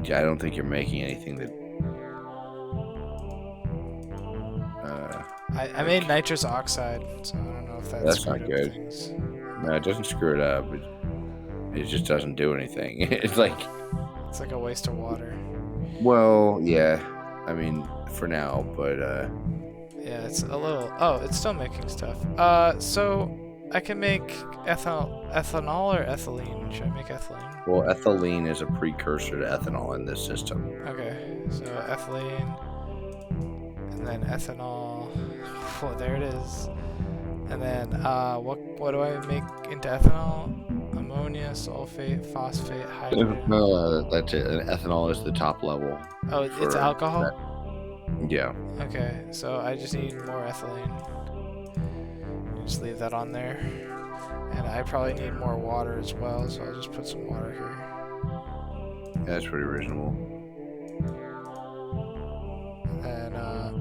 yeah, I don't think you're making anything that. I made nitrous oxide, so I don't know if That's not screwed up good. things. No, it doesn't screw it up. It just doesn't do anything. It's like a waste of water. Well, yeah. I mean, for now, but Yeah, it's a little. Oh, it's still making stuff. So I can make ethanol or ethylene. Should I make ethylene? well, ethylene is a precursor to ethanol in this system. Okay, so ethylene, and then ethanol. Oh, there it is. And then what do I make into ethanol? Ammonia, sulfate, phosphate, hydrogen. That's it. And ethanol is the top level. Oh, it's alcohol? Yeah. Okay, so I just need more ethylene. Just leave that on there. And I probably need more water as well, so I'll just put some water here. Yeah, that's pretty reasonable. And I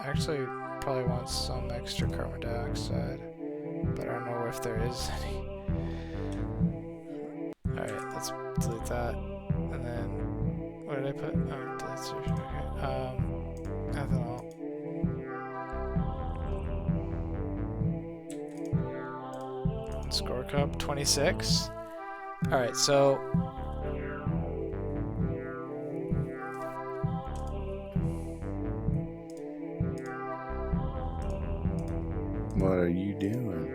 actually probably want some extra carbon dioxide, but I don't know if there is any. Alright, let's delete that. And then, what did I put? Oh, delete search. Okay. Ethanol. Score cup 26. Alright, so What are you doing?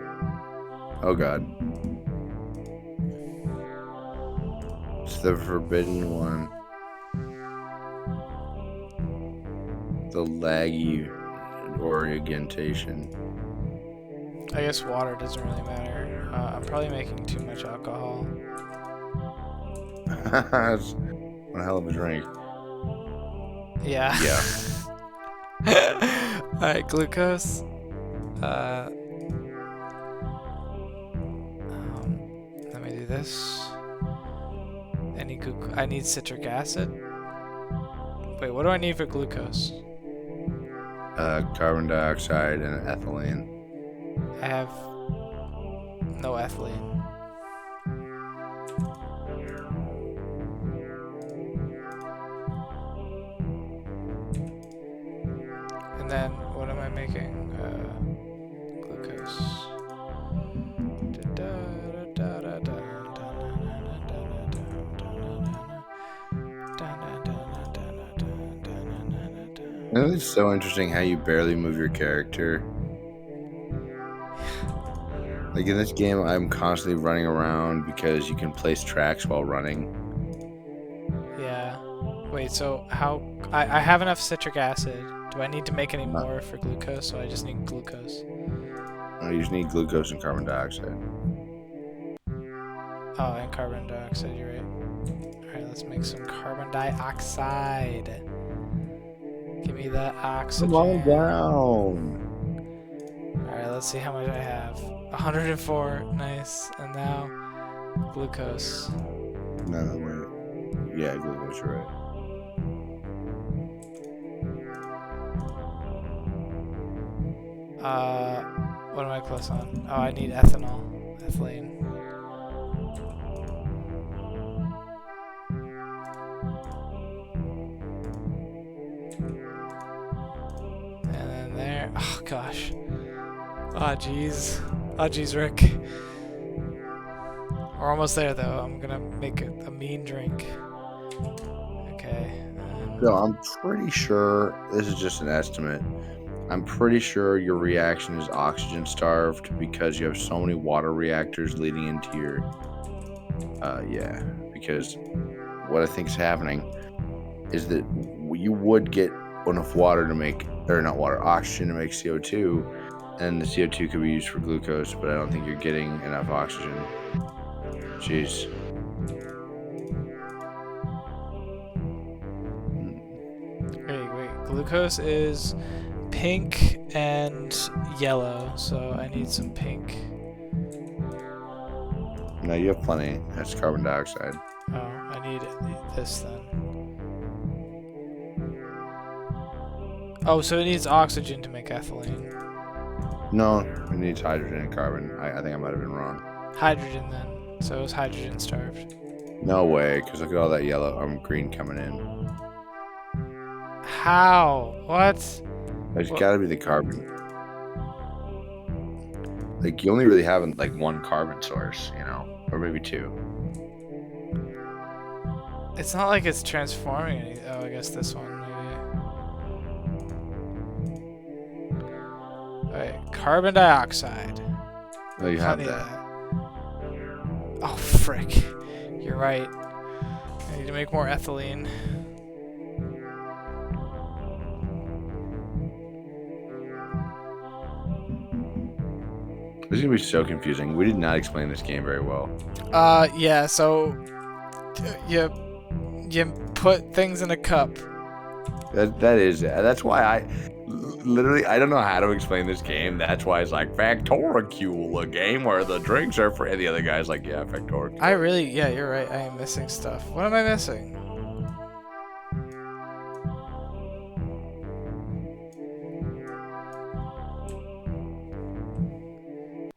Oh god. It's the forbidden one. The laggy orientation. I guess water doesn't really matter. I'm probably making too much alcohol. That's one hell of a drink. Yeah. Yeah. Alright, glucose. Let me do this. I need citric acid. Wait, what do I need for glucose? Carbon dioxide and ethylene. I have no ethylene. And then, what am I making? Glucose. It's so interesting how you barely move your character. Like in this game, I'm constantly running around because you can place tracks while running. Yeah. Wait, so how... I have enough citric acid. Do I need to make any more for glucose? So I just need glucose. No, you just need glucose and carbon dioxide. Oh, and carbon dioxide, you're right. Alright, let's make some carbon dioxide. Give me that oxygen. Come on down. Alright, let's see how much I have. 104, nice. And now, glucose. No, wait. Yeah, glucose, you're right. What am I close on? Oh, I need ethanol. Ethylene. And then there. Oh, gosh. Oh, jeez. Oh, jeez, Rick. We're almost there, though. I'm gonna make a mean drink. Okay. No, I'm pretty sure this is just an estimate. I'm pretty sure your reaction is oxygen starved because you have so many water reactors leading into your. Yeah, because what I think is happening is that you would get enough water to make, or not water, oxygen to make CO2, and the CO2 could be used for glucose, but I don't think you're getting enough oxygen. Jeez. Wait. Glucose is pink and yellow, so I need some pink. No, you have plenty. That's carbon dioxide. Oh, I need this then. Oh, so it needs oxygen to make ethylene. No, it needs hydrogen and carbon. I think I might have been wrong. Hydrogen then. So it was hydrogen starved. No way, because look at all that yellow, green coming in. How? What? There's got to be the carbon. Like, you only really have like one carbon source, you know, or maybe two. It's not like it's transforming anything. Oh, I guess this one maybe. Alright, carbon dioxide. Oh, you have Plenty of that. Oh, frick. You're right. I need to make more ethylene. This is gonna be so confusing. We did not explain this game very well. Yeah, so you put things in a cup That's why literally I don't know how to explain this game. That's why it's like Factoricule, a game where the drinks are free. And the other guy's like, yeah, Factoricule. Yeah, you're right. I am missing stuff. What am I missing?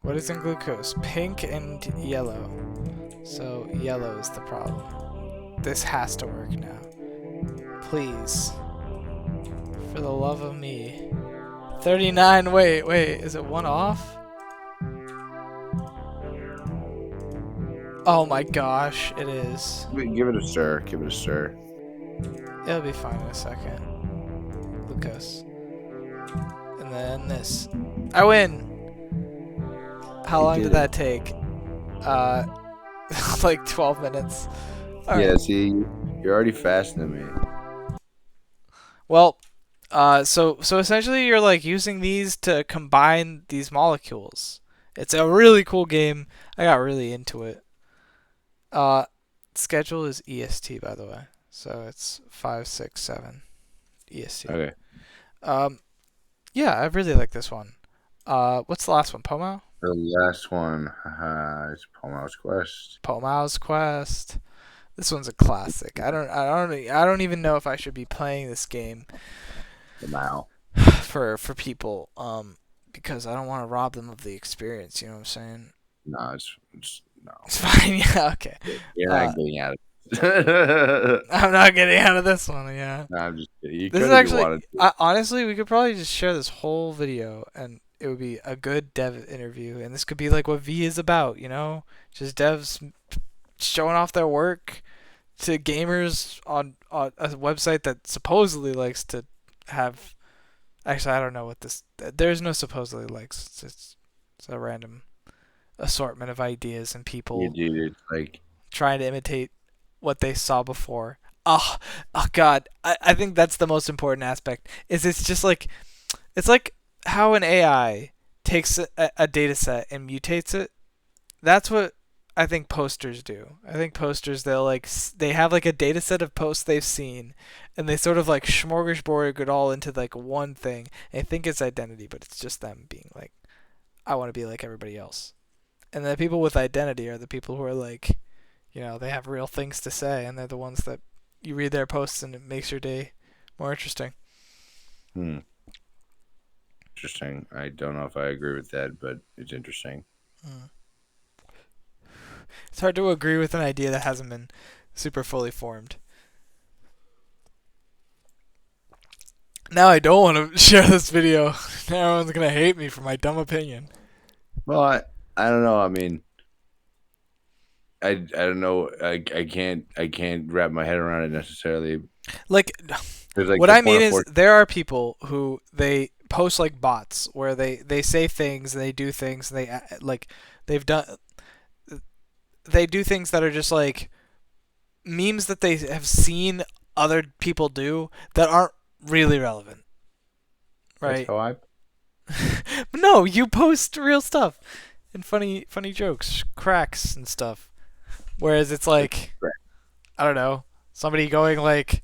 What is in glucose? Pink and yellow. So yellow is the problem. This has to work now. Please. For the love of me. 39, wait, is it one off? Oh my gosh, it is. Give it a stir. Give it a stir. It'll be fine in a second. Glucose. And then this. I win! How long did that take? Like 12 minutes. All Yeah, right. see, you're already faster than me. Well, so essentially you're like using these to combine these molecules. It's a really cool game. I got really into it. Schedule is EST, by the way. So it's 567 EST. Okay. Yeah, I really like this one. What's the last one? Pomo? The last one, it's Palmau's Quest. Pomo's Quest. This one's a classic. I don't even know if I should be playing this game Wow. for people because I don't want to rob them of the experience, you know what I'm saying? No, no. It's fine. Yeah, okay. You're not getting out of it. I'm not getting out of this one, yeah. No, I'm just kidding. You This could is if you wanted actually to. honestly, we could probably just share this whole video and it would be a good dev interview, and this could be like what V is about, you know? Just devs showing off their work to gamers on a website that supposedly likes to have. Actually, I don't know what this. There's no supposedly likes. It's a random assortment of ideas and people You dude, it's like trying to imitate what they saw before. Oh God, I think that's the most important aspect. Is it's just like, it's like how an AI takes a data set and mutates it. That's what I think posters do. I think posters, they have like a data set of posts they've seen, and they sort of like smorgasbord it all into like one thing. And they think it's identity, but it's just them being like, I want to be like everybody else. And the people with identity are the people who are like, you know, they have real things to say, and they're the ones that you read their posts and it makes your day more interesting. Interesting. I don't know if I agree with that, but it's interesting. It's hard to agree with an idea that hasn't been super fully formed. Now I don't want to share this video. Now everyone's gonna hate me for my dumb opinion. Well, I don't know. I mean, I don't know. I can't wrap my head around it necessarily. Like, Like what I mean is there are people who they post like bots where they say things and they do things and they do things that are just like memes that they have seen other people do that aren't really relevant. Right? That's how I. No, you post real stuff and funny jokes, cracks and stuff. Whereas it's like, I don't know, somebody going like,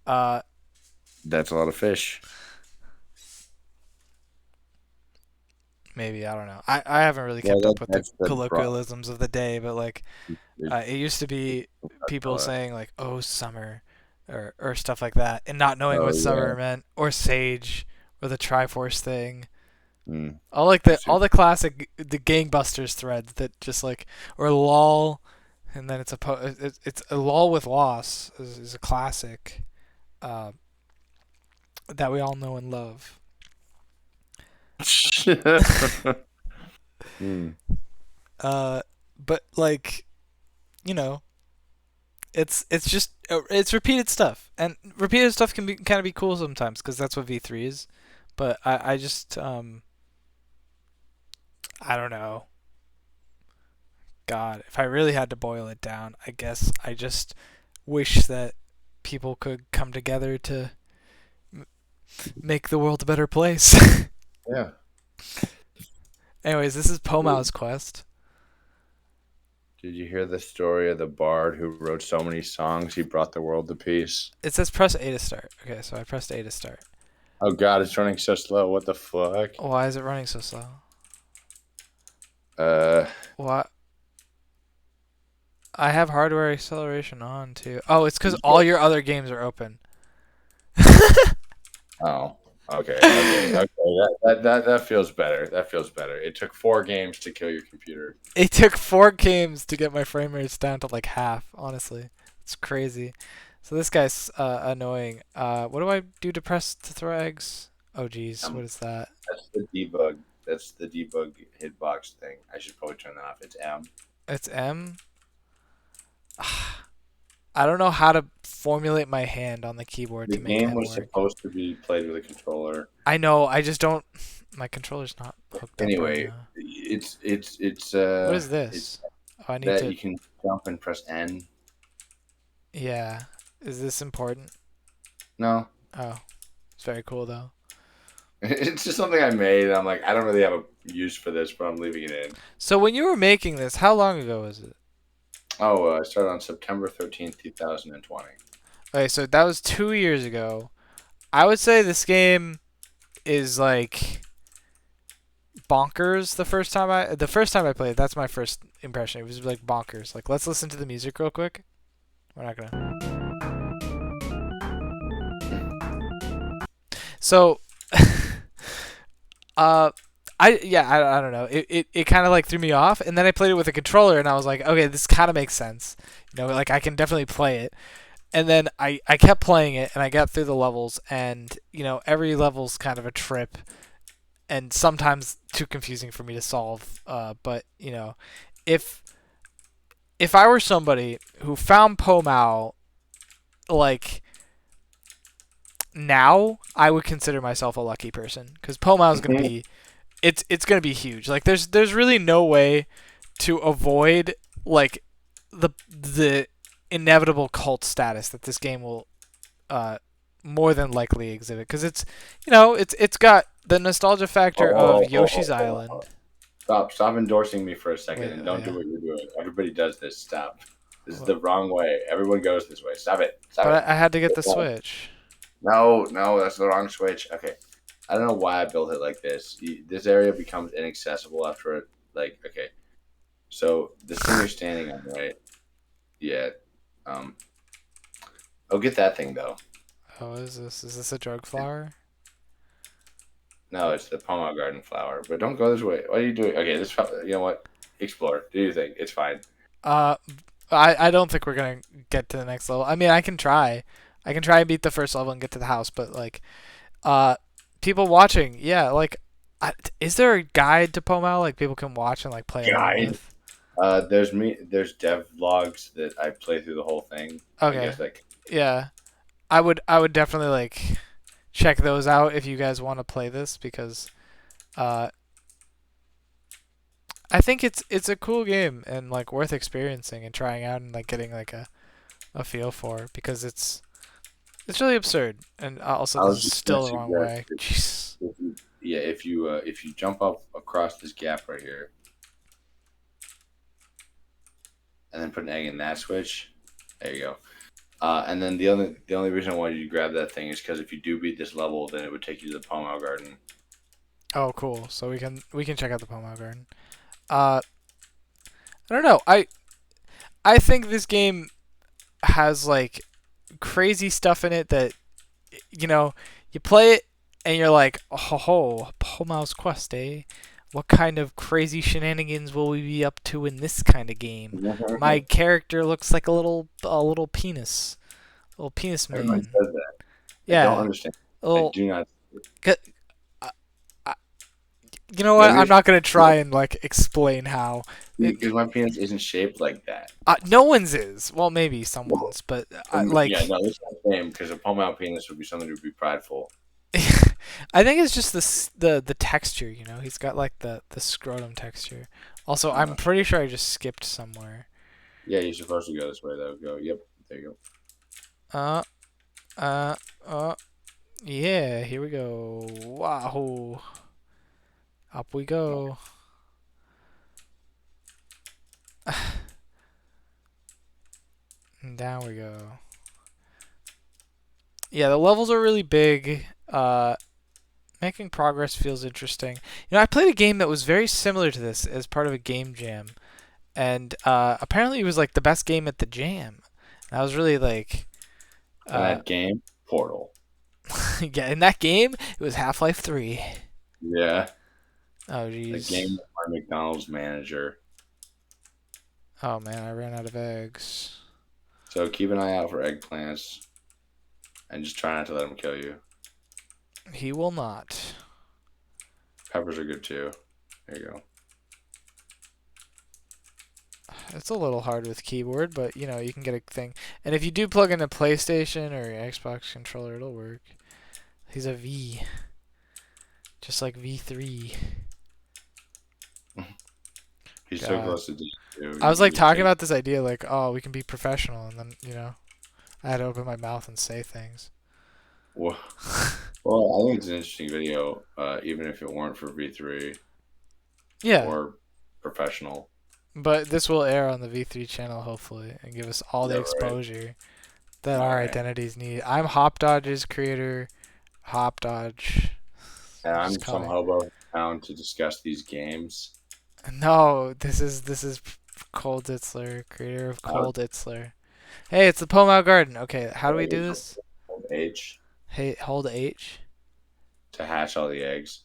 That's a lot of fish. maybe, I don't know. I haven't really kept up with the colloquialisms of the day, but like, it used to be people saying like, "Oh, summer," or stuff like that, and not knowing what summer meant, or sage, or the Triforce thing. All the classic the gangbusters threads that just like, or lol, and then it's a lol with loss is a classic that we all know and love. But like, you know, it's just it's repeated stuff, and repeated stuff can be kind of be cool sometimes because that's what V3 is. But I just I don't know. God, if I really had to boil it down, I guess I just wish that people could come together to make the world a better place. Yeah. Anyways, this is Pomo's Quest. Did you hear the story of the bard who wrote so many songs he brought the world to peace? It says press A to start. Okay, so I pressed A to start. Oh God, it's running so slow. What the fuck? Why is it running so slow? Uh, What? I have hardware acceleration on too. Oh, it's because all your other games are open. oh, okay. That feels better. That feels better. It took 4 games to kill your computer. It took 4 games to get my frame rates down to like half. Honestly, it's crazy. So this guy's annoying. What do I do to press to throw eggs? Oh geez, what is that? That's the debug. That's the debug hitbox thing. I should probably turn that off. It's M. It's M. I don't know how to formulate my hand on the keyboard The to make game that was work. supposed to be played with a controller. I know. I just don't. My controller's not hooked up Anyway, right now. it's What is It's this? Oh, I need that to. you can jump and press N. Yeah. Is this important? No, Oh, it's very cool though. it's just something I made. And I'm like, I don't really have a use for this, but I'm leaving it in. So when you were making this, how long ago was it? Oh, I started on September 13th, 2020. Okay, so that was 2 years ago. I would say this game is like bonkers. The first time I played, that's my first impression. It was like bonkers. Like, let's listen to the music real quick. We're not gonna. So, uh, I don't know. It kind of like threw me off, and then I played it with a controller, and I was like, okay, this kind of makes sense. You know, like I can definitely play it. And then I kept playing it, and I got through the levels, and you know, every level's kind of a trip, and sometimes too confusing for me to solve. But you know, if I were somebody who found Pomau like now, I would consider myself a lucky person because Pomau is gonna be it's gonna be huge. Like there's really no way to avoid like the inevitable cult status that this game will more than likely exhibit because it's it's got the nostalgia factor of Yoshi's Island. Stop endorsing me for a second Wait, and don't do yeah. what you're doing. Everybody does this. Stop. This is What? the wrong way. Everyone goes this way. Stop it. Stop But it. I had to get the Switch. No, that's the wrong switch. Okay. I don't know why I built it like this. This area becomes inaccessible after it. Like, okay. So the thing you're standing on, right? Yeah. Oh, get that thing though. Oh, what is this? Is this a drug flower? No, it's the Pomo Garden flower. But don't go this way. What are you doing? Okay, this. You know what? Explore. Do your thing. It's fine. Uh, I don't think we're gonna get to the next level. I mean, I can try. I can try and beat the first level and get to the house, but like, people watching, yeah, like, is there a guide to Pomau like people can watch and like play along Guide? with? There's me. There's dev vlogs that I play through the whole thing. Okay. I guess like Yeah, I would definitely like check those out if you guys want to play this because uh I think it's a cool game and like worth experiencing and trying out and like getting like a feel for because it's really absurd and also I this was is just gonna still the wrong way. suggest Jeez. if you jump up across this gap right here, and then put an egg in that switch, there you go. And then the only reason I wanted you to grab that thing is because if you do beat this level, then it would take you to the Pomo Garden. Oh, cool. So we can check out the Pomau Garden. I don't know. I think this game has like crazy stuff in it that you know you play it and you're like, oh, ho, Pomau's Quest, eh? What kind of crazy shenanigans will we be up to in this kind of game? My character looks like a little penis Everyone man. says that. Yeah, I don't understand. a little. I do not. You know what? Maybe I'm not gonna try and like explain how. because my penis isn't shaped like that. No one's is. Well, maybe someone's, but like. Yeah, no, it's not the same because a Pomo penis would be something to be prideful. I think it's just the texture. You know, he's got like the scrotum texture. Also, I'm pretty sure I just skipped somewhere. Yeah, you're supposed to go this way though. Go. Yep. There you go. Yeah. Here we go. Wow. Up we go. And down we go. Yeah, the levels are really big. Making progress feels interesting. I played a game that was very similar to this as part of a game jam, and apparently it was like the best game at the jam. And I was really like, And that game, Portal. yeah, in that game it was Half-Life 3. Yeah. Oh The jeez. game with our McDonald's manager. Oh man, I ran out of eggs. So keep an eye out for eggplants, and just try not to let them kill you. He will not. Peppers are good too. There you go. It's a little hard with keyboard, but you can get a thing. And if you do plug in a PlayStation or Xbox controller, it'll work. He's a V. Just like V3. He's God. so close to D2. I was like talking about this idea, like, oh, we can be professional, and then, I had to open my mouth and say things. Well, I think it's an interesting video, even if it weren't for V3 Yeah. or professional. But this will air on the V3 channel, hopefully, and give us all the exposure that our identities need. I'm Hop Dodge's creator, Hop Dodge. And I'm some hobo found to discuss these games. No, this is Cold Itzler, creator of Cold Itzler. Hey, it's the Pomau Garden. Okay, how do we do this? Hold H. Hey, hold H. To hatch all the eggs.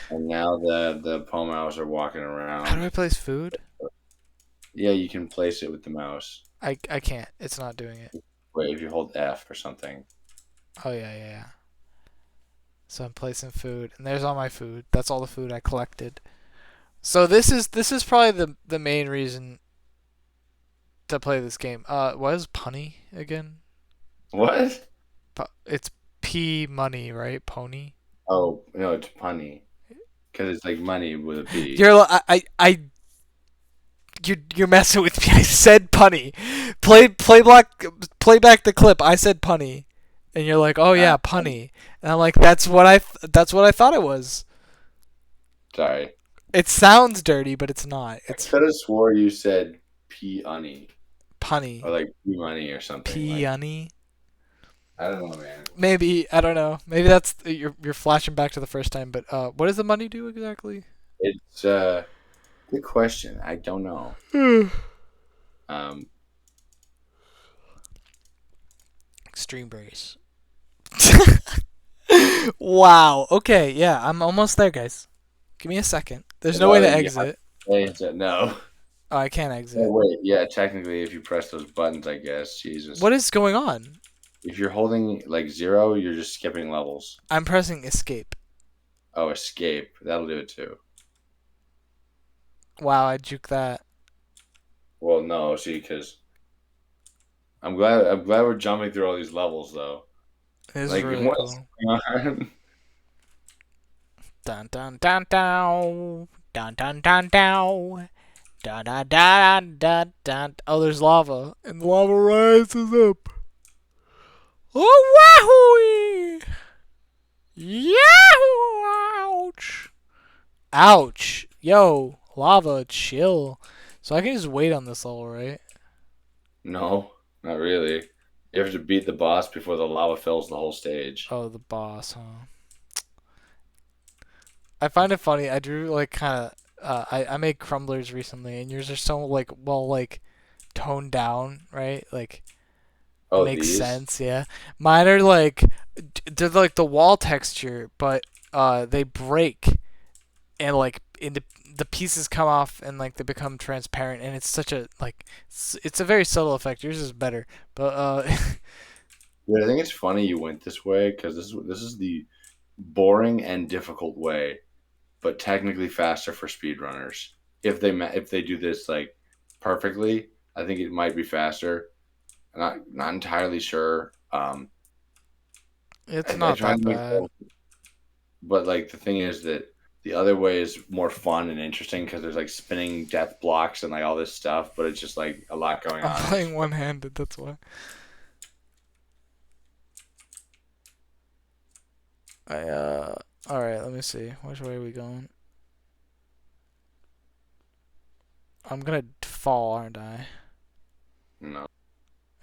And now the Pomaus are walking around. How do I place food? Yeah, you can place it with the mouse. I can't. It's not doing it. Wait, if you hold F or something. Oh yeah. So I'm placing food, and there's all my food. That's all the food I collected. So this is probably the main reason to play this game. What is punny again? What? It's P money, right? Pony. Oh no, it's punny. Because it's like money with a P. You're messing with me. I said punny. Play back the clip. I said punny, and you're like, oh yeah, punny, and I'm like, that's what I thought it was. Sorry. It sounds dirty, but it's not. I could have swore you said punny. Punny. Or like P-money or something. Punny. I don't know, man. Maybe, I don't know. Maybe that's you're flashing back to the first time. But what does the money do exactly? It's good question. I don't know. Extreme brace. Wow. Okay. Yeah, I'm almost there, guys. Give me a second. There's no way to exit. No. Oh, I can't exit. Oh, wait. Yeah, technically, if you press those buttons, I guess. Jesus. What is going on? If you're holding like 0, you're just skipping levels. I'm pressing escape. Oh, escape. That'll do it too. Wow, I juke that. Well, no, see, because I'm glad we're jumping through all these levels though. This is really cool. Dun dun dun dun dun dun dun dun. Dun, dun, dun, dun, dun. Oh, there's lava, and the lava rises up. Oh, wahoo! Yahoo! Ouch! Ouch! Yo, lava, chill. So I can just wait on this level, right? No, not really. You have to beat the boss before the lava fills the whole stage. Oh, the boss, huh? I find it funny. I drew like kind of. I made crumblers recently, and yours are so toned down, right? Like, it makes sense, yeah. Mine are they're like the wall texture, but they break, and like the pieces come off, and like they become transparent, and it's such a it's a very subtle effect. Yours is better, but Yeah, I think it's funny you went this way because this is the boring and difficult way, but technically faster for speedrunners. If they do this like perfectly, I think it might be faster. I'm not entirely sure. It's not that bad. But like the thing is that the other way is more fun and interesting because there's like spinning death blocks and like all this stuff, but it's just like a lot going on. I'm playing one-handed, that's why. Alright, let me see. Which way are we going? I'm gonna fall, aren't I? No.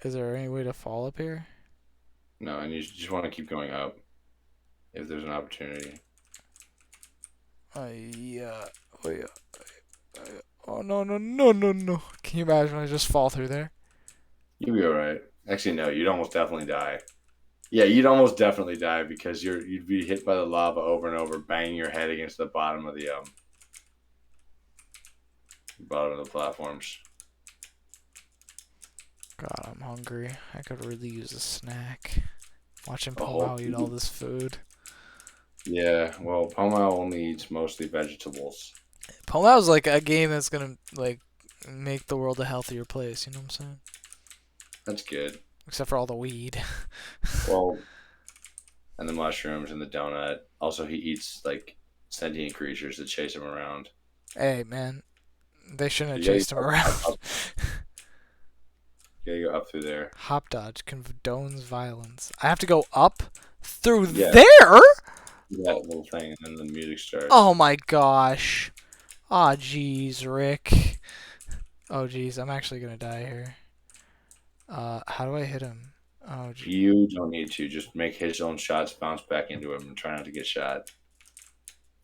Is there any way to fall up here? No, and you just want to keep going up if there's an opportunity. Yeah. Oh yeah. Oh no no no no no! Can you imagine I just fall through there? You'll be all right. Actually, no, you'd almost definitely die. Yeah, you'd almost definitely die because you'd be hit by the lava over and over, banging your head against the bottom of the platforms. God, I'm hungry. I could really use a snack. Watching Oh, Paul eat all this food. Yeah, well, Pomo only eats mostly vegetables. Palmau's like a game that's gonna like make the world a healthier place. You know what I'm saying? That's good. Except for all the weed. Well, and the mushrooms and the donut. Also, he eats like sentient creatures that chase him around. Hey man, they shouldn't have You gotta chased him around. You gotta go up through there. Hop dodge condones violence. I have to go up through Yeah. there? That little thing, and then the music starts. Oh my gosh. Aw, jeez, Rick. Oh jeez, I'm actually gonna die here. How do I hit him? Oh jeez. You don't need to. Just make his own shots bounce back into him and try not to get shot.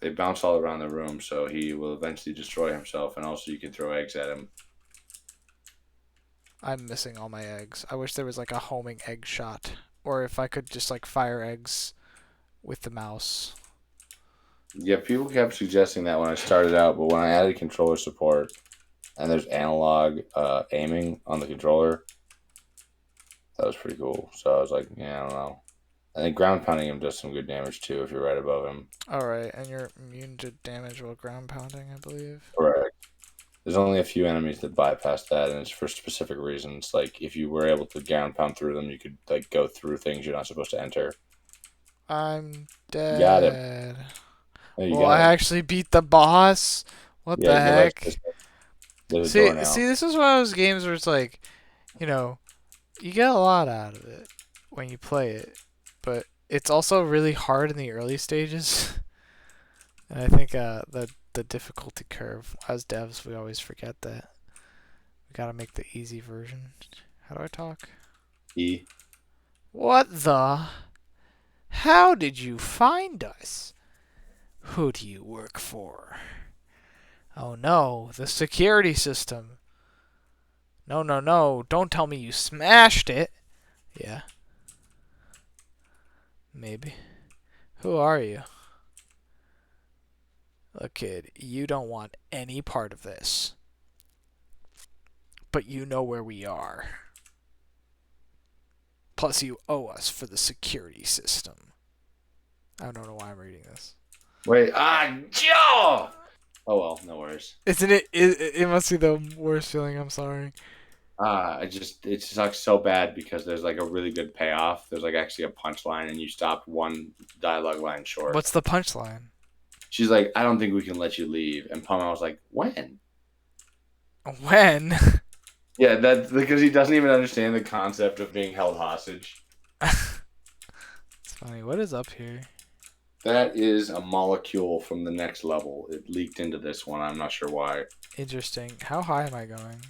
They bounce all around the room, so he will eventually destroy himself, and also you can throw eggs at him. I'm missing all my eggs. I wish there was like a homing egg shot. Or if I could just like fire eggs with the mouse. Yeah, people kept suggesting that when I started out, but when I added controller support and there's analog aiming on the controller, that was pretty cool. So I was like, yeah, I don't know. I think ground pounding him does some good damage too if you're right above him. Alright, and you're immune to damage while ground pounding, I believe. Correct. There's only a few enemies that bypass that, and it's for specific reasons. Like if you were able to ground pound through them, you could like go through things you're not supposed to enter. I'm dead. You got him. Well, I actually beat the boss. What the heck? See, this is one of those games where it's like, you know, you get a lot out of it when you play it, but it's also really hard in the early stages. And I think the difficulty curve, as devs, we always forget that. We gotta make the easy version. How do I talk? E. What the? How did you find us? Who do you work for? Oh no, the security system. No, no, no. Don't tell me you smashed it. Yeah. Maybe. Who are you? Look, kid, you don't want any part of this. But you know where we are. Plus, you owe us for the security system. I don't know why I'm reading this. Wait, Joe! Oh well, no worries. Isn't it? It must be the worst feeling. I'm sorry. It sucks so bad because there's like a really good payoff. There's like actually a punchline, and you stopped one dialogue line short. What's the punchline? She's like, I don't think we can let you leave. And Pomo was like, when? When? Yeah, that's because he doesn't even understand the concept of being held hostage. It's funny. What is up here? That is a molecule from the next level. It leaked into this one. I'm not sure why. Interesting. How high am I going?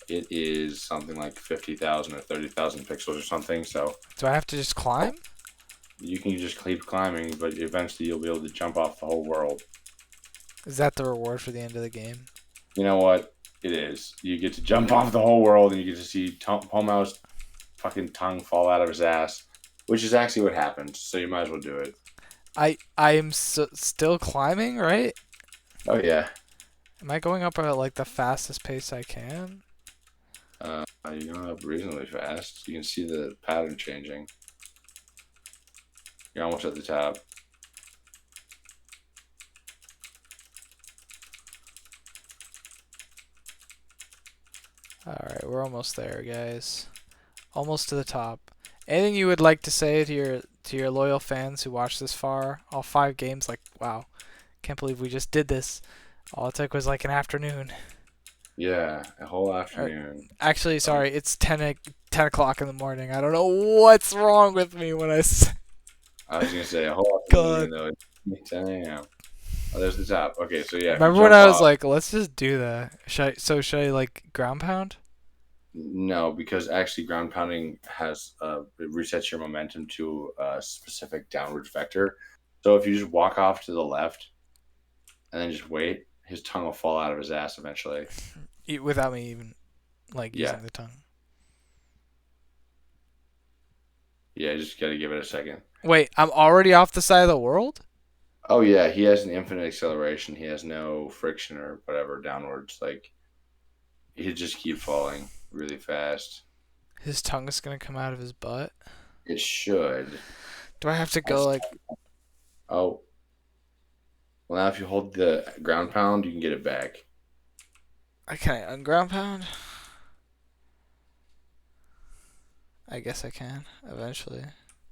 It is something like 50,000 or 30,000 pixels or something. So Do I have to just climb? you can just keep climbing, but eventually you'll be able to jump off the whole world. Is that the reward for the end of the game? You know what? It is. You get to jump off the whole world, and you get to see Pomo's fucking tongue fall out of his ass, which is actually what happened. So you might as well do it. I am still climbing, right? Oh yeah. Am I going up at like the fastest pace I can? You're going up reasonably fast. You can see the pattern changing. You're almost at the top. Alright, we're almost there, guys. Almost to the top. Anything you would like to say to your loyal fans who watched this far? All 5 games, like, wow. Can't believe we just did this. All it took was like an afternoon. Yeah, a whole afternoon. Actually, sorry, it's 10 o'clock in the morning. I don't know what's wrong with me when I say... I was going to say a whole afternoon, though. It's 10 a.m. Oh, there's the top. Okay, so yeah. Remember when I was like, let's just do that. Should I like ground pound? No, because actually ground pounding has it resets your momentum to a specific downward vector. So if you just walk off to the left and then just wait, his tongue will fall out of his ass eventually. Without me even like Yeah, using the tongue. yeah, just gotta give it a second. Wait, I'm already off the side of the world? Oh yeah, he has an infinite acceleration. He has no friction or whatever downwards. Like he just keep falling really fast. His tongue is gonna come out of his butt. It should. Do I have to go like? Oh, well now if you hold the ground pound, you can get it back. Can I unground pound? I guess I can eventually.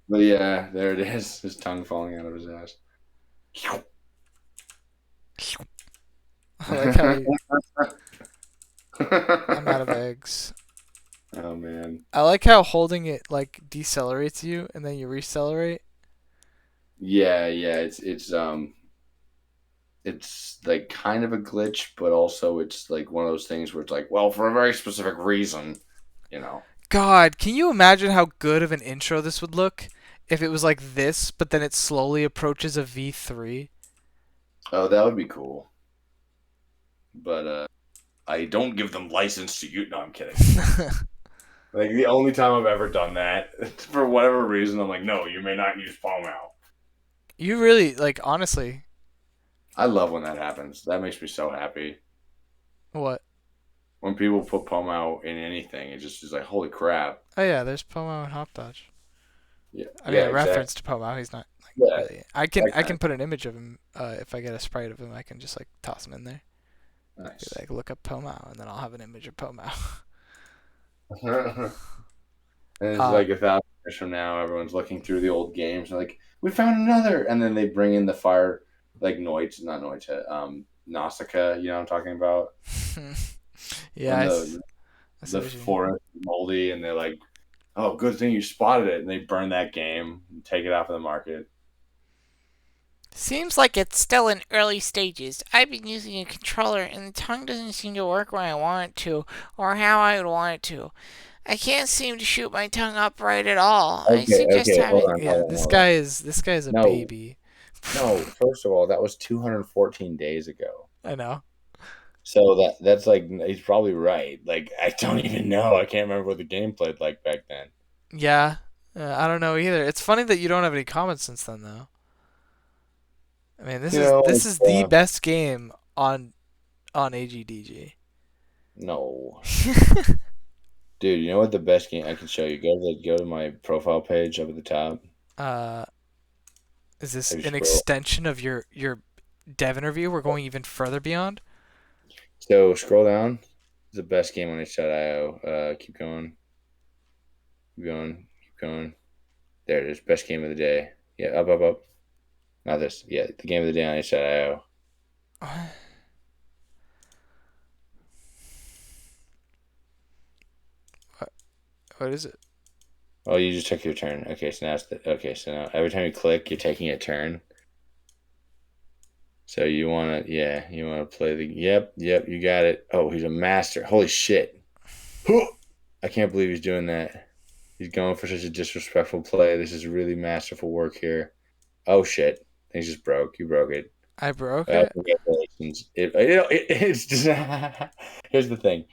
But yeah, there it is. His tongue falling out of his ass. I like how I'm out of eggs. Oh man. I like how holding it like decelerates you and then you recelerate. Yeah, yeah. It's like kind of a glitch, but also it's like one of those things where it's like, well, for a very specific reason, you know. God, can you imagine how good of an intro this would look if it was like this, but then it slowly approaches a V3? Oh, that would be cool. But I don't give them license to use. No, I'm kidding. Like the only time I've ever done that, for whatever reason, I'm like, no, you may not use palm out. You really like honestly. I love when that happens. That makes me so happy. What? When people put palm out in anything, it just is like, holy crap. Oh yeah, there's Pomo and Hop Dodge. Yeah, I mean, yeah, a exactly. reference to Pomo. He's not like Yeah, really. I that can put an image of him. If I get a sprite of him, I can just like toss him in there. kind Be nice. like, look up Pomo, and then I'll have an image of Pomo. And it's like 1,000 years from now, everyone's looking through the old games and like, we found another, and then they bring in the fire, like Noit, not Noit, Nausicaa. You know what I'm talking about? Yeah, When I see the what you mean. forest is moldy, and they're like, oh, good thing you spotted it, and they burn that game and take it off of the market. Seems like it's still in early stages. I've been using a controller and the tongue doesn't seem to work where I want it to or how I would want it to. I can't seem to shoot my tongue upright at all. I Okay, suggest okay, hold having. on, Yeah, hold on. this guy is a No, baby. no. First of all, that was 214 days ago. I know. So that's like he's probably right. Like I don't even know. I can't remember what the game played like back then. Yeah, I don't know either. It's funny that you don't have any comments since then, though. I mean, You know, this it's, is the best game on AGDG. no, dude. You know what the best game I can show you? Go to my profile page up at the top. uh, is this Maybe an scroll. extension of your dev interview? We're going even further beyond. So scroll down. It's the best game on itch.io. Keep going. Keep going. Keep going. There it is. Best game of the day. Yeah, up, up, up. Not this. Yeah, the game of the day on itch.io. What is it? Oh, you just took your turn. Okay, so now okay. So now every time you click, you're taking a turn. So yeah, you wanna play the. Yep, yep, you got it. Oh, he's a master. Holy shit! I can't believe he's doing that. He's going for such a disrespectful play. This is really masterful work here. Oh shit! Things just broke. You broke it. I broke it. Congratulations. It's just here's the thing.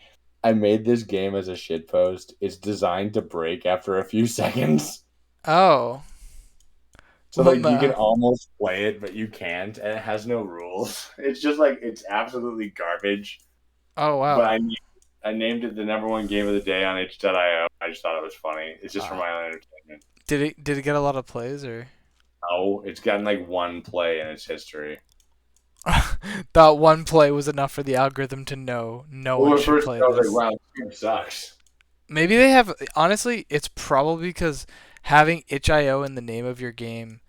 I made this game as a shitpost. It's designed to break after a few seconds. Oh, So well like you can no. almost play it, but you can't, and it has no rules. It's just like it's absolutely garbage. Oh But wow. I named it the number one game of the day on H.io. I just thought it was funny. It's just for Uh, my own entertainment. did it get a lot of plays or? No, it's gotten like one play in its history. That one play was enough for the algorithm to know no one Well, at should first play I was like, this. "Wow, this game sucks." Maybe they have. Honestly, it's probably because having itch.io in the name of your game.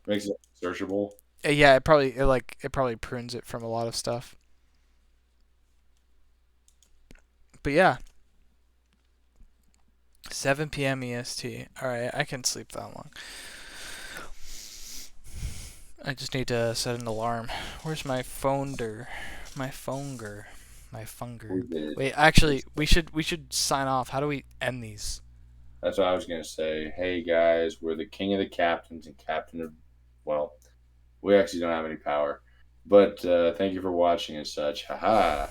Makes it searchable. Yeah, it probably prunes it from a lot of stuff. But yeah, 7 p.m. EST. All right, I can sleep that long. I just need to set an alarm. Where's my phonder? My phonger. My funger. We did. Wait, actually, we should sign off. How do we end these? That's what I was gonna say. Hey guys, we're the king of the captains and captain of. Well, we actually don't have any power, but thank you for watching and such. Haha.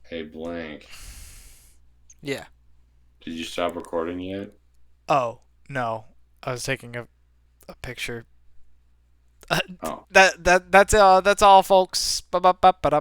Hey Blank, Yeah. did you stop recording yet? Oh no, I was taking a picture. Oh. That's all, folks. Ba ba ba ba da.